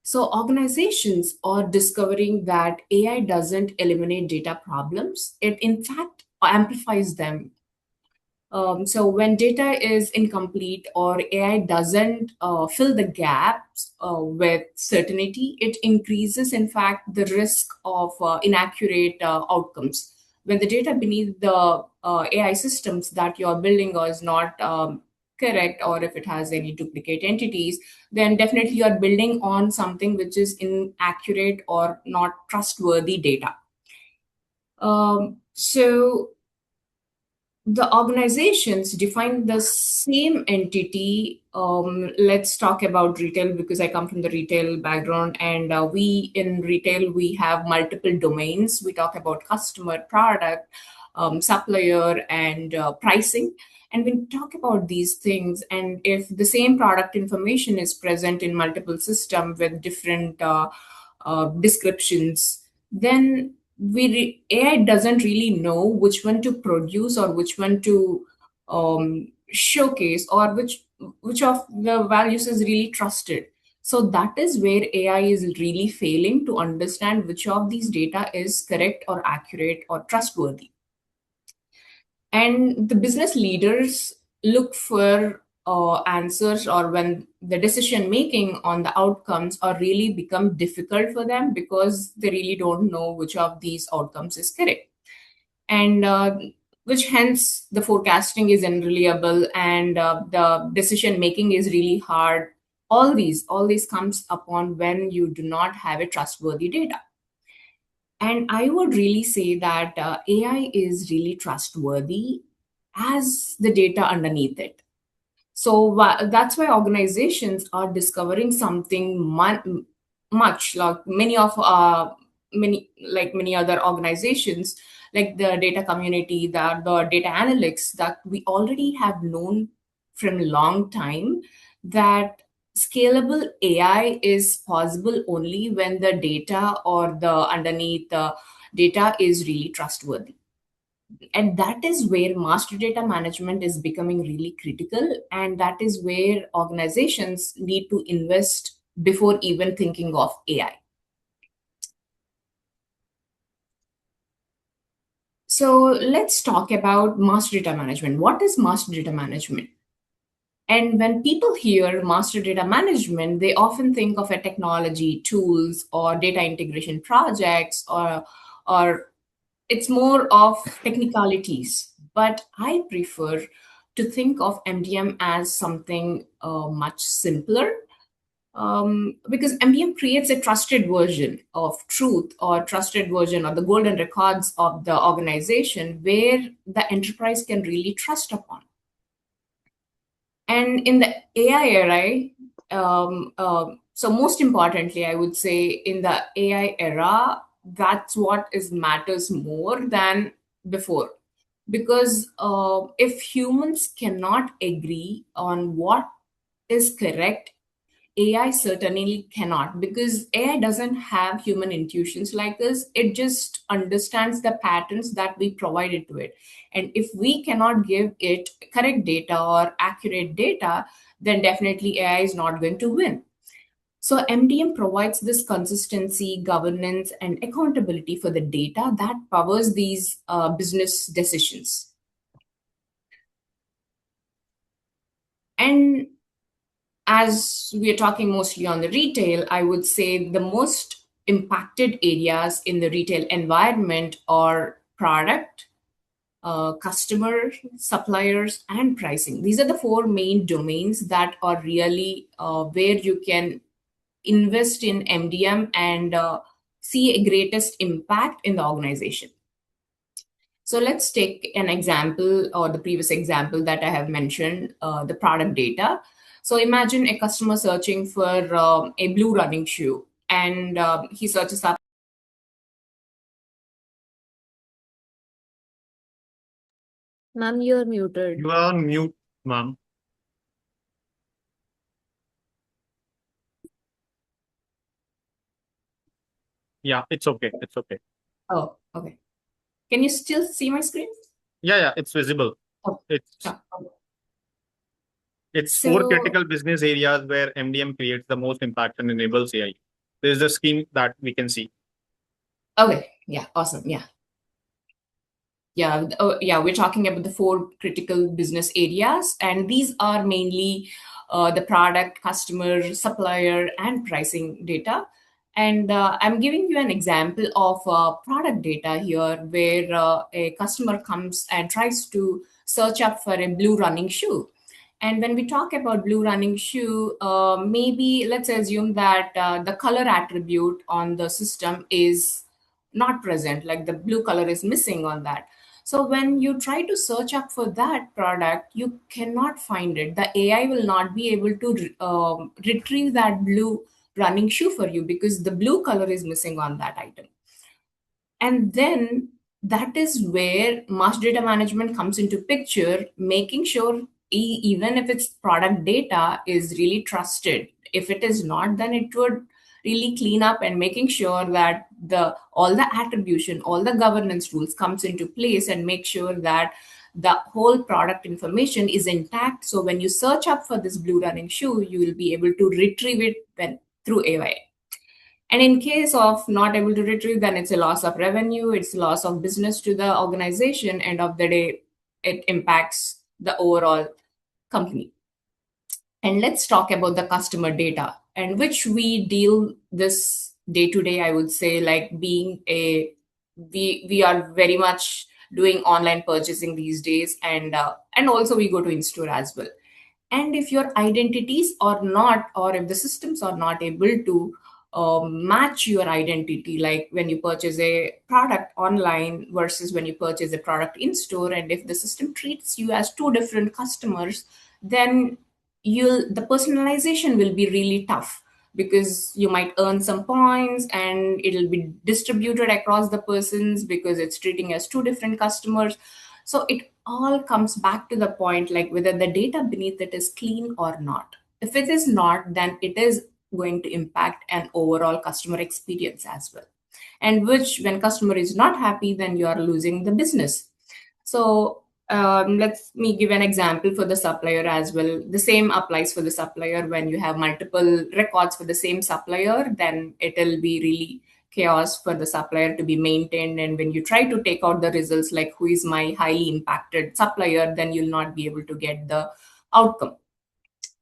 So organizations are discovering that AI doesn't eliminate data problems. It in fact amplifies them. So when data is incomplete or AI doesn't fill the gaps with certainty, it increases, in fact, the risk of inaccurate outcomes. When the data beneath the AI systems that you're building is not correct, or if it has any duplicate entities, then definitely you're building on something which is inaccurate or not trustworthy data. So the organizations define the same entity. Let's talk about retail, because I come from the retail background, and we in retail, we have multiple domains. We talk about customer, product, supplier, and pricing. And when we talk about these things, and if the same product information is present in multiple systems with different descriptions, then AI doesn't really know which one to produce or which one to showcase, or which of the values is really trusted. So that is where AI is really failing to understand which of these data is correct or accurate or trustworthy. And the business leaders look for answers, or when the decision making on the outcomes are really become difficult for them, because they really don't know which of these outcomes is correct, and which hence the forecasting is unreliable, and the decision making is really hard. All these comes upon when you do not have a trustworthy data. And I would really say that AI is really trustworthy as the data underneath it. So that's why organizations are discovering something much like many other organizations, like the data community, the data analytics, that we already have known from a long time that scalable AI is possible only when the data or the underneath the data is really trustworthy. And that is where master data management is becoming really critical, and that is where organizations need to invest before even thinking of AI. So let's talk about master data management. What is master data management? And when people hear master data management, they often think of a technology, tools, or data integration projects, or it's more of technicalities. But I prefer to think of MDM as something much simpler, because MDM creates a trusted version of truth or trusted version of the golden records of the organization where the enterprise can really trust upon. And in the AI era, so most importantly, I would say in the AI era, that's what is matters more than before. Because if humans cannot agree on what is correct, AI certainly cannot, because AI doesn't have human intuitions like us. It just understands the patterns that we provided to it. And if we cannot give it correct data or accurate data, then definitely AI is not going to win. So MDM provides this consistency, governance, and accountability for the data that powers these business decisions. And as we are talking mostly on the retail, I would say the most impacted areas in the retail environment are product, customer, suppliers, and pricing. These are the four main domains that are really where you can invest in MDM and see a greatest impact in the organization. So let's take an example, or the previous example that I have mentioned, the product data. So imagine a customer searching for a blue running shoe, and he searches up. Ma'am, you're muted. You are on mute, ma'am. Yeah, it's okay. It's okay. Oh, okay. Can you still see my screen? Yeah, it's visible. Oh, It's yeah. it's four So, critical business areas where MDM creates the most impact and enables AI. This is the scheme that we can see. okay, yeah, awesome, yeah. Yeah, we're talking about the four critical business areas, and these are mainly the product, customer, supplier, and pricing data. And I'm giving you an example of product data here, where a customer comes and tries to search up for a blue running shoe. And when we talk about blue running shoe, maybe let's assume that the color attribute on the system is not present, like the blue color is missing on that. So when you try to search up for that product, you cannot find it. The AI will not be able to retrieve that blue running shoe for you because the blue color is missing on that item. And then that is where master data management comes into picture, making sure even if its product data is really trusted. If it is not, then it would really clean up and making sure that the all the attribution, all the governance rules comes into place and make sure that the whole product information is intact. So when you search up for this blue running shoe, you will be able to retrieve it when through AI. And in case of not able to retrieve, then it's a loss of revenue, it's loss of business to the organization. End of the day, it impacts the overall company. And let's talk about the customer data, and which we deal this day to day. I would say, like being we are very much doing online purchasing these days, and also we go to in-store as well. And if your identities are not, or if the systems are not able to match your identity, like when you purchase a product online versus when you purchase a product in store, and if the system treats you as two different customers, then the personalization will be really tough. because you might earn some points and it'll be distributed across the persons because it's treating as two different customers. So it all comes back to the point like whether the data beneath it is clean or not. If it is not, then it is going to impact an overall customer experience as well, and which when customer is not happy, then you are losing the business. So let's me give an example for the supplier as well. The same applies for the supplier. When you have multiple records for the same supplier, then it'll be really chaos for the supplier to be maintained. And when you try to take out the results, like who is my highly impacted supplier, then you'll not be able to get the outcome.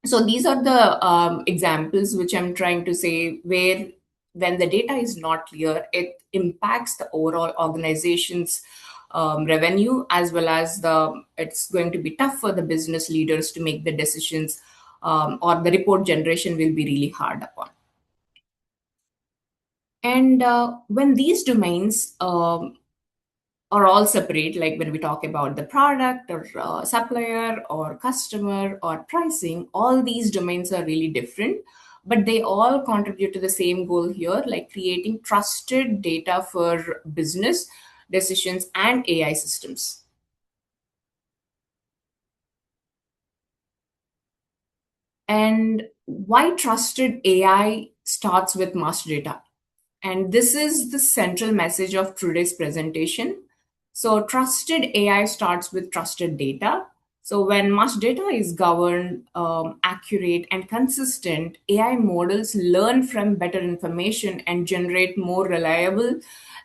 So these are the examples which I'm trying to say where when the data is not clear, it impacts the overall organization's revenue, as well as it's going to be tough for the business leaders to make the decisions, or the report generation will be really hard upon. And when these domains are all separate, like when we talk about the product or supplier or customer or pricing, all these domains are really different, but they all contribute to the same goal here, like creating trusted data for business decisions and AI systems. And why trusted AI starts with master data. And this is the central message of today's presentation. So trusted AI starts with trusted data. So when much data is governed, accurate, and consistent, AI models learn from better information and generate more reliable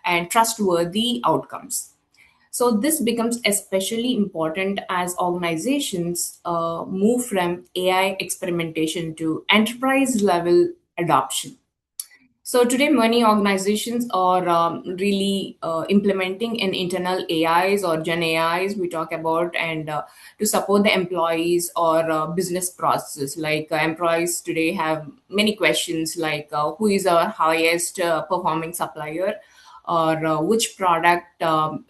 and trustworthy outcomes. So this becomes especially important as organizations move from AI experimentation to enterprise level adoption. So today, many organizations are really implementing in internal AIs or Gen AIs we talk about, and to support the employees or business processes. Like employees today have many questions like who is our highest performing supplier, or which product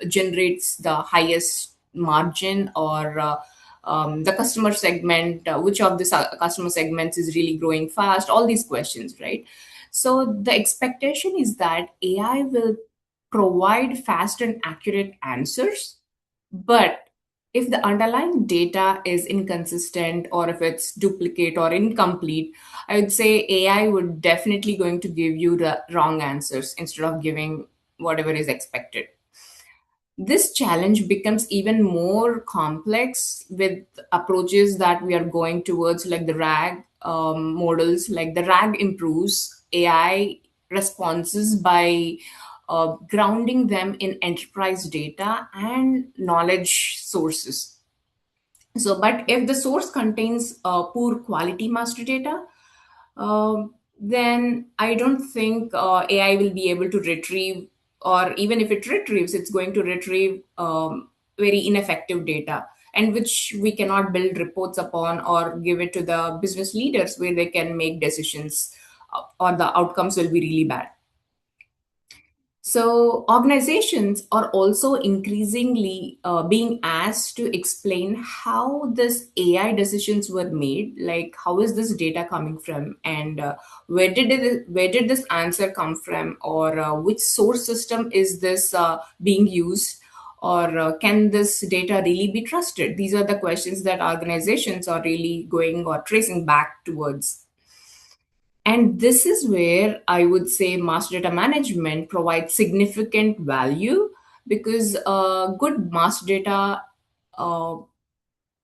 generates the highest margin, or the customer segment, which of the customer segments is really growing fast, all these questions, right? So the expectation is that AI will provide fast and accurate answers, but if the underlying data is inconsistent or if it's duplicate or incomplete, I would say AI would definitely going to give you the wrong answers instead of giving whatever is expected. This challenge becomes even more complex with approaches that we are going towards, like the RAG models. Like the RAG improves AI responses by grounding them in enterprise data and knowledge sources. So, but if the source contains poor quality master data, then I don't think AI will be able to retrieve, or even if it retrieves, it's going to retrieve very ineffective data, and which we cannot build reports upon or give it to the business leaders where they can make decisions, or the outcomes will be really bad. So, organizations are also increasingly being asked to explain how this AI decisions were made, like how is this data coming from, and where did this answer come from, or which source system is this being used, or can this data really be trusted? These are the questions that organizations are really going or tracing back towards. And this is where I would say master data management provides significant value, because good master data uh,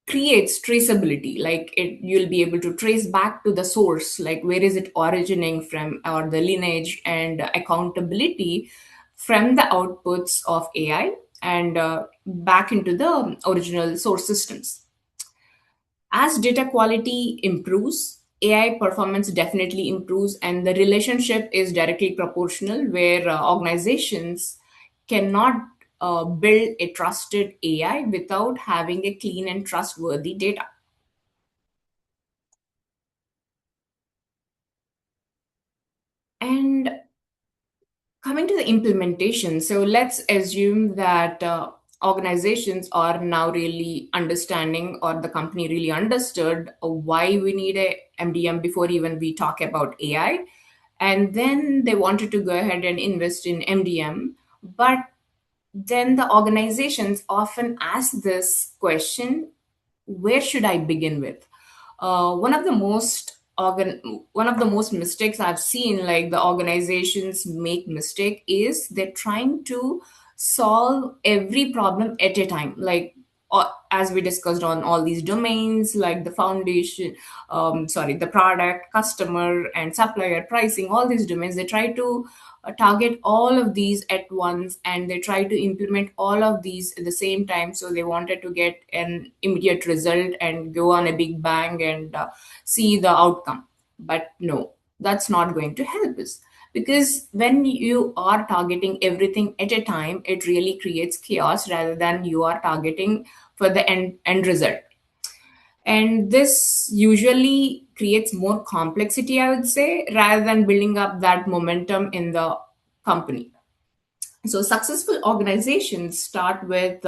creates traceability. Like you'll be able to trace back to the source, like where is it originating from, or the lineage, and accountability from the outputs of AI, and back into the original source systems. As data quality improves, AI performance definitely improves, and the relationship is directly proportional, where organizations cannot build a trusted AI without having a clean and trustworthy data. And coming to the implementation, so let's assume that organizations are now really understanding, or the company really understood why we need a MDM before even we talk about AI. And then they wanted to go ahead and invest in MDM. But then the organizations often ask this question, where should I begin with? One of the most mistakes I've seen, like the organizations make mistake, is they're trying to solve every problem at a time. Like as we discussed on all these domains, like the foundation, the product, customer, and supplier, pricing, all these domains, they try to target all of these at once, and they try to implement all of these at the same time. So they wanted to get an immediate result and go on a big bang and see the outcome. But no, that's not going to help us, because when you are targeting everything at a time, it really creates chaos rather than you are targeting for the end result. And this usually creates more complexity, I would say, rather than building up that momentum in the company. So successful organizations start with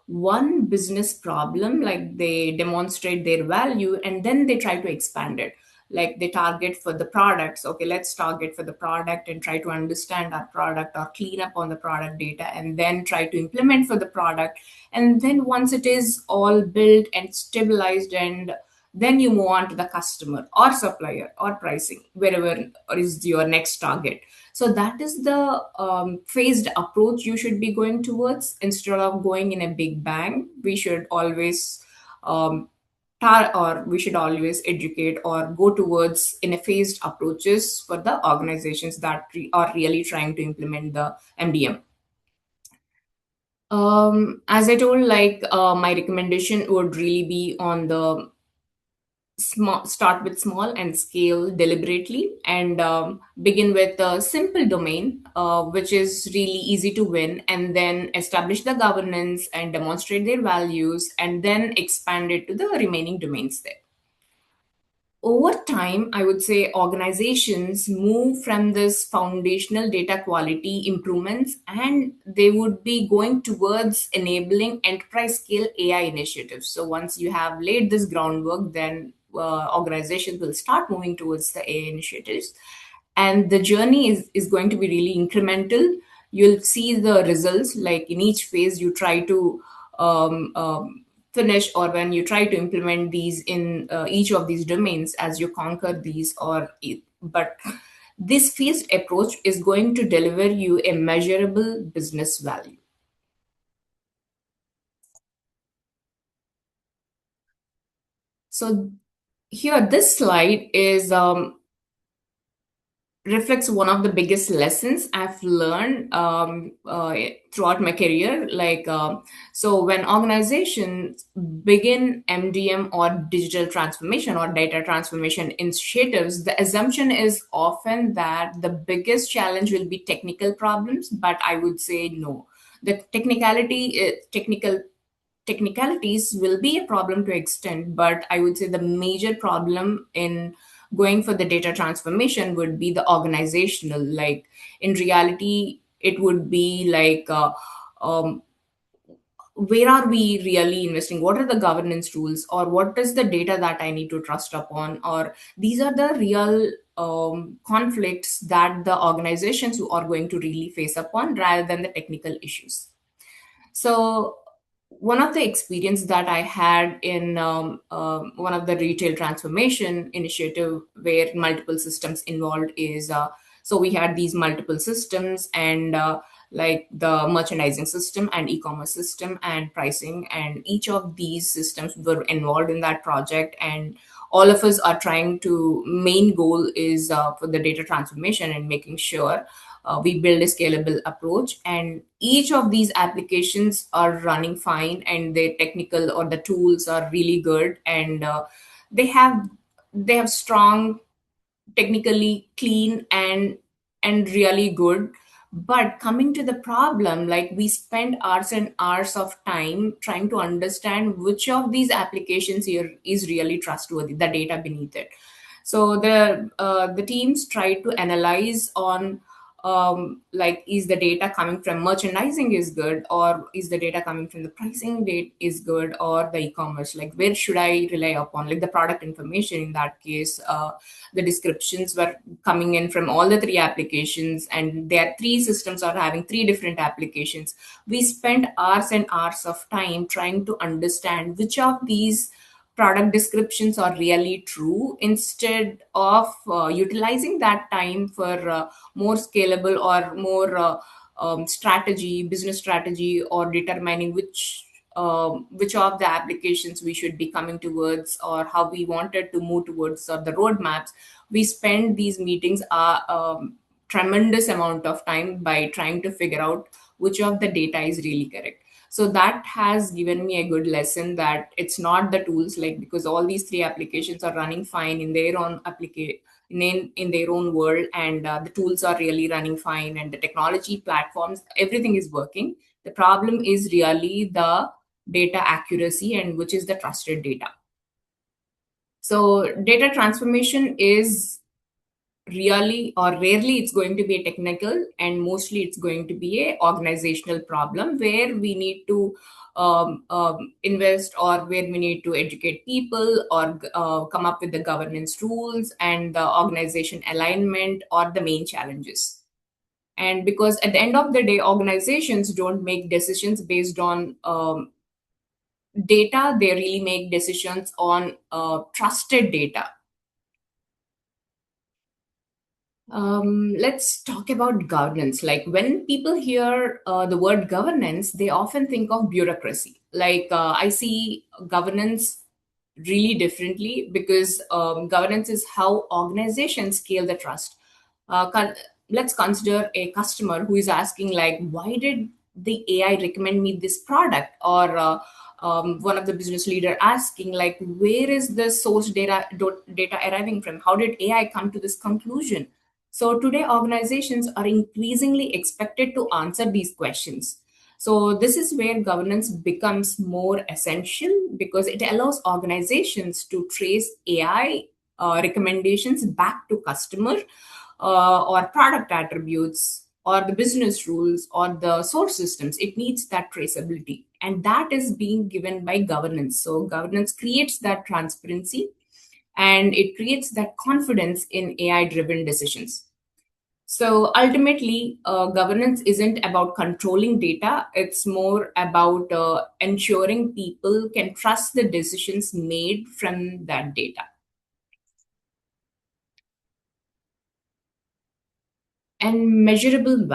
one business problem, like they demonstrate their value, and then they try to expand it. Like they target for the products. Okay, let's target for the product and try to understand our product or clean up on the product data, and then try to implement for the product. And then once it is all built and stabilized, and then you move on to the customer or supplier or pricing, wherever is your next target. So that is the phased approach you should be going towards. Instead of going in a big bang, we should always we should always educate or go towards in a phased approaches for the organizations that are really trying to implement the MDM. As I told, my recommendation would really be on the start with small and scale deliberately, and begin with a simple domain, which is really easy to win, and then establish the governance and demonstrate their values, and then expand it to the remaining domains there. Over time, I would say organizations move from this foundational data quality improvements, and they would be going towards enabling enterprise scale AI initiatives. So once you have laid this groundwork, then organizations will start moving towards the AI initiatives. And the journey is going to be really incremental. You'll see the results, like in each phase you try to finish, or when you try to implement these in each of these domains, as you conquer these, but this phased approach is going to deliver you a measurable business value. So here, this slide is reflects one of the biggest lessons I've learned throughout my career. So when organizations begin MDM or digital transformation or data transformation initiatives, the assumption is often that the biggest challenge will be technical problems, but I would say no. The technicalities will be a problem to extent, but I would say the major problem in going for the data transformation would be the organizational. Like in reality, it would be like where are we really investing, what are the governance rules, or what is the data that I need to trust upon, or these are the real conflicts that the organizations are going to really face upon, rather than the technical issues. So one of the experience that I had in one of the retail transformation initiative where multiple systems involved is, so we had these multiple systems, and like the merchandising system and e-commerce system and pricing, and each of these systems were involved in that project. And all of us are trying to, main goal is for the data transformation and making sure we build a scalable approach, and each of these applications are running fine, and their technical or the tools are really good, and they have strong, technically clean, and really good. But coming to the problem, like we spend hours and hours of time trying to understand which of these applications here is really trustworthy, the data beneath it. So the teams try to analyze on like, is the data coming from merchandising is good, or is the data coming from the pricing date is good, or the e-commerce, like where should I rely upon, like the product information in that case. The descriptions were coming in from all the three applications, and their three systems are having three different applications. We spent hours and hours of time trying to understand which of these product descriptions are really true, instead of utilizing that time for more scalable or more business strategy, or determining which of the applications we should be coming towards, or how we wanted to move towards, or the roadmaps. We spend these meetings tremendous amount of time by trying to figure out which of the data is really correct. So that has given me a good lesson that it's not the tools, like, because all these three applications are running fine in their own application, in their own world, and the tools are really running fine, and the technology platforms, everything is working. The problem is really the data accuracy, and which is the trusted data. So data transformation is really, or rarely, it's going to be a technical, and mostly it's going to be a organizational problem, where we need to invest, or where we need to educate people, or come up with the governance rules and the organization alignment, or the main challenges. And because at the end of the day, organizations don't make decisions based on data, they really make decisions on trusted data. Let's talk about governance. Like, when people hear the word governance, they often think of bureaucracy. Like, I see governance really differently, because governance is how organizations scale the trust. Let's consider a customer who is asking, like, why did the AI recommend me this product? Or one of the business leader asking, like, where is the source data arriving from? How did AI come to this conclusion? So today, organizations are increasingly expected to answer these questions. So this is where governance becomes more essential, because it allows organizations to trace AI recommendations back to customer, or product attributes, or the business rules, or the source systems. It needs that traceability, and that is being given by governance. So governance creates that transparency, and it creates that confidence in AI driven decisions. So ultimately, governance isn't about controlling data, it's more about ensuring people can trust the decisions made from that data. And measuring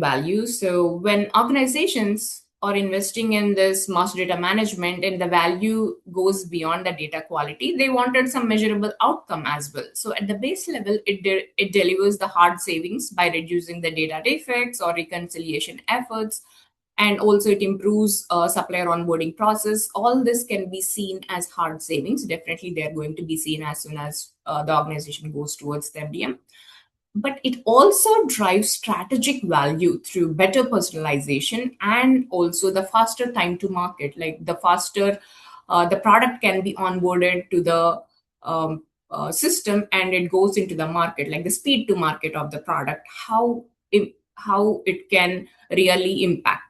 value. So when organizations are investing in this master data management, and the value goes beyond the data quality, they wanted some measurable outcome as well. So at the base level, it delivers the hard savings by reducing the data defects or reconciliation efforts, and also it improves supplier onboarding process. All this can be seen as hard savings. Definitely they're going to be seen as soon as the organization goes towards the MDM. But it also drives strategic value through better personalization, and also the faster time to market. Like, the faster the product can be onboarded to the system, and it goes into the market, like the speed to market of the product, how it can really impact.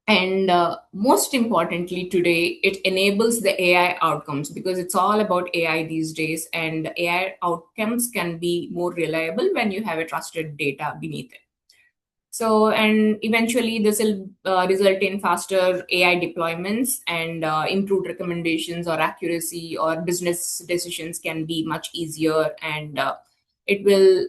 And most importantly, today, it enables the AI outcomes, because it's all about AI these days, and AI outcomes can be more reliable when you have a trusted data beneath it. So, and eventually, this will result in faster AI deployments, and improved recommendations or accuracy, or business decisions can be much easier, and it will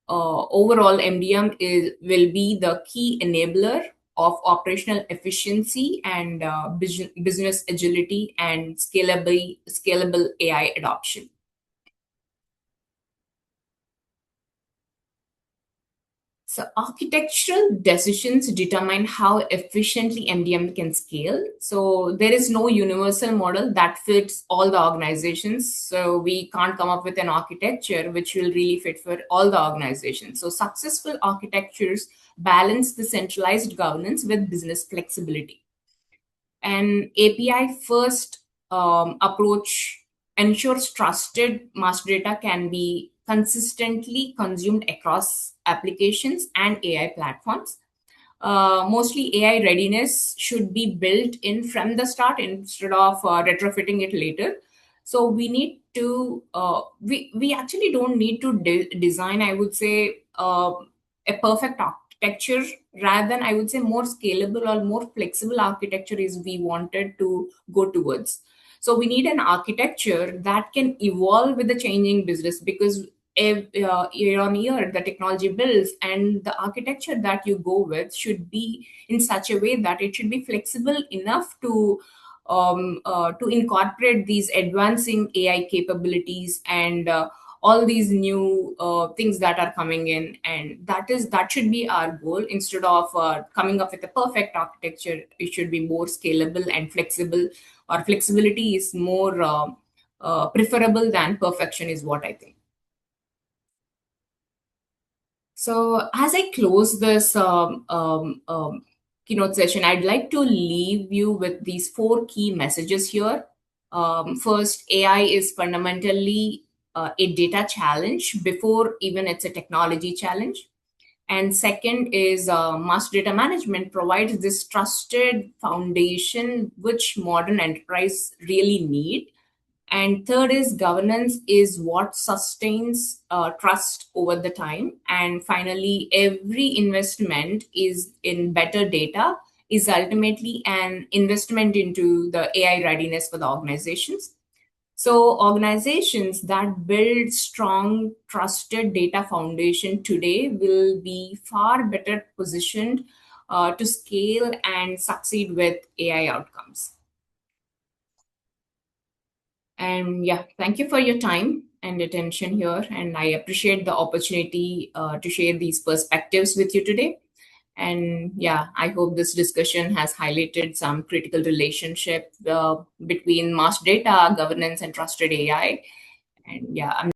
overall, MDM will be the key enabler of operational efficiency, and business agility, and scalable AI adoption. So architectural decisions determine how efficiently MDM can scale. So there is no universal model that fits all the organizations. So we can't come up with an architecture which will really fit for all the organizations. So successful architectures balance the centralized governance with business flexibility. An API first approach ensures trusted master data can be consistently consumed across applications and AI platforms. Mostly AI readiness should be built in from the start instead of retrofitting it later. So we need to we actually don't need to design, I would say, a perfect architecture. Rather than, I would say, more scalable or more flexible architecture is we wanted to go towards. So we need an architecture that can evolve with the changing business, because year on year the technology builds, and the architecture that you go with should be in such a way that it should be flexible enough to incorporate these advancing AI capabilities and all these new things that are coming in. And that should be our goal. Instead of coming up with a perfect architecture, it should be more scalable and flexible, or flexibility is more preferable than perfection, is what I think. So as I close this keynote session, I'd like to leave you with these 4 key messages here. First, AI is fundamentally a data challenge before even it's a technology challenge. And second is master data management provides this trusted foundation which modern enterprise really need. And third is governance is what sustains trust over the time. And finally, every investment is in better data is ultimately an investment into the AI readiness for the organizations. So organizations that build strong, trusted data foundation today will be far better positioned to scale and succeed with AI outcomes. And yeah, thank you for your time and attention here. And I appreciate the opportunity to share these perspectives with you today. And yeah, I hope this discussion has highlighted some critical relationship between mass data, governance, and trusted AI. And yeah, I'm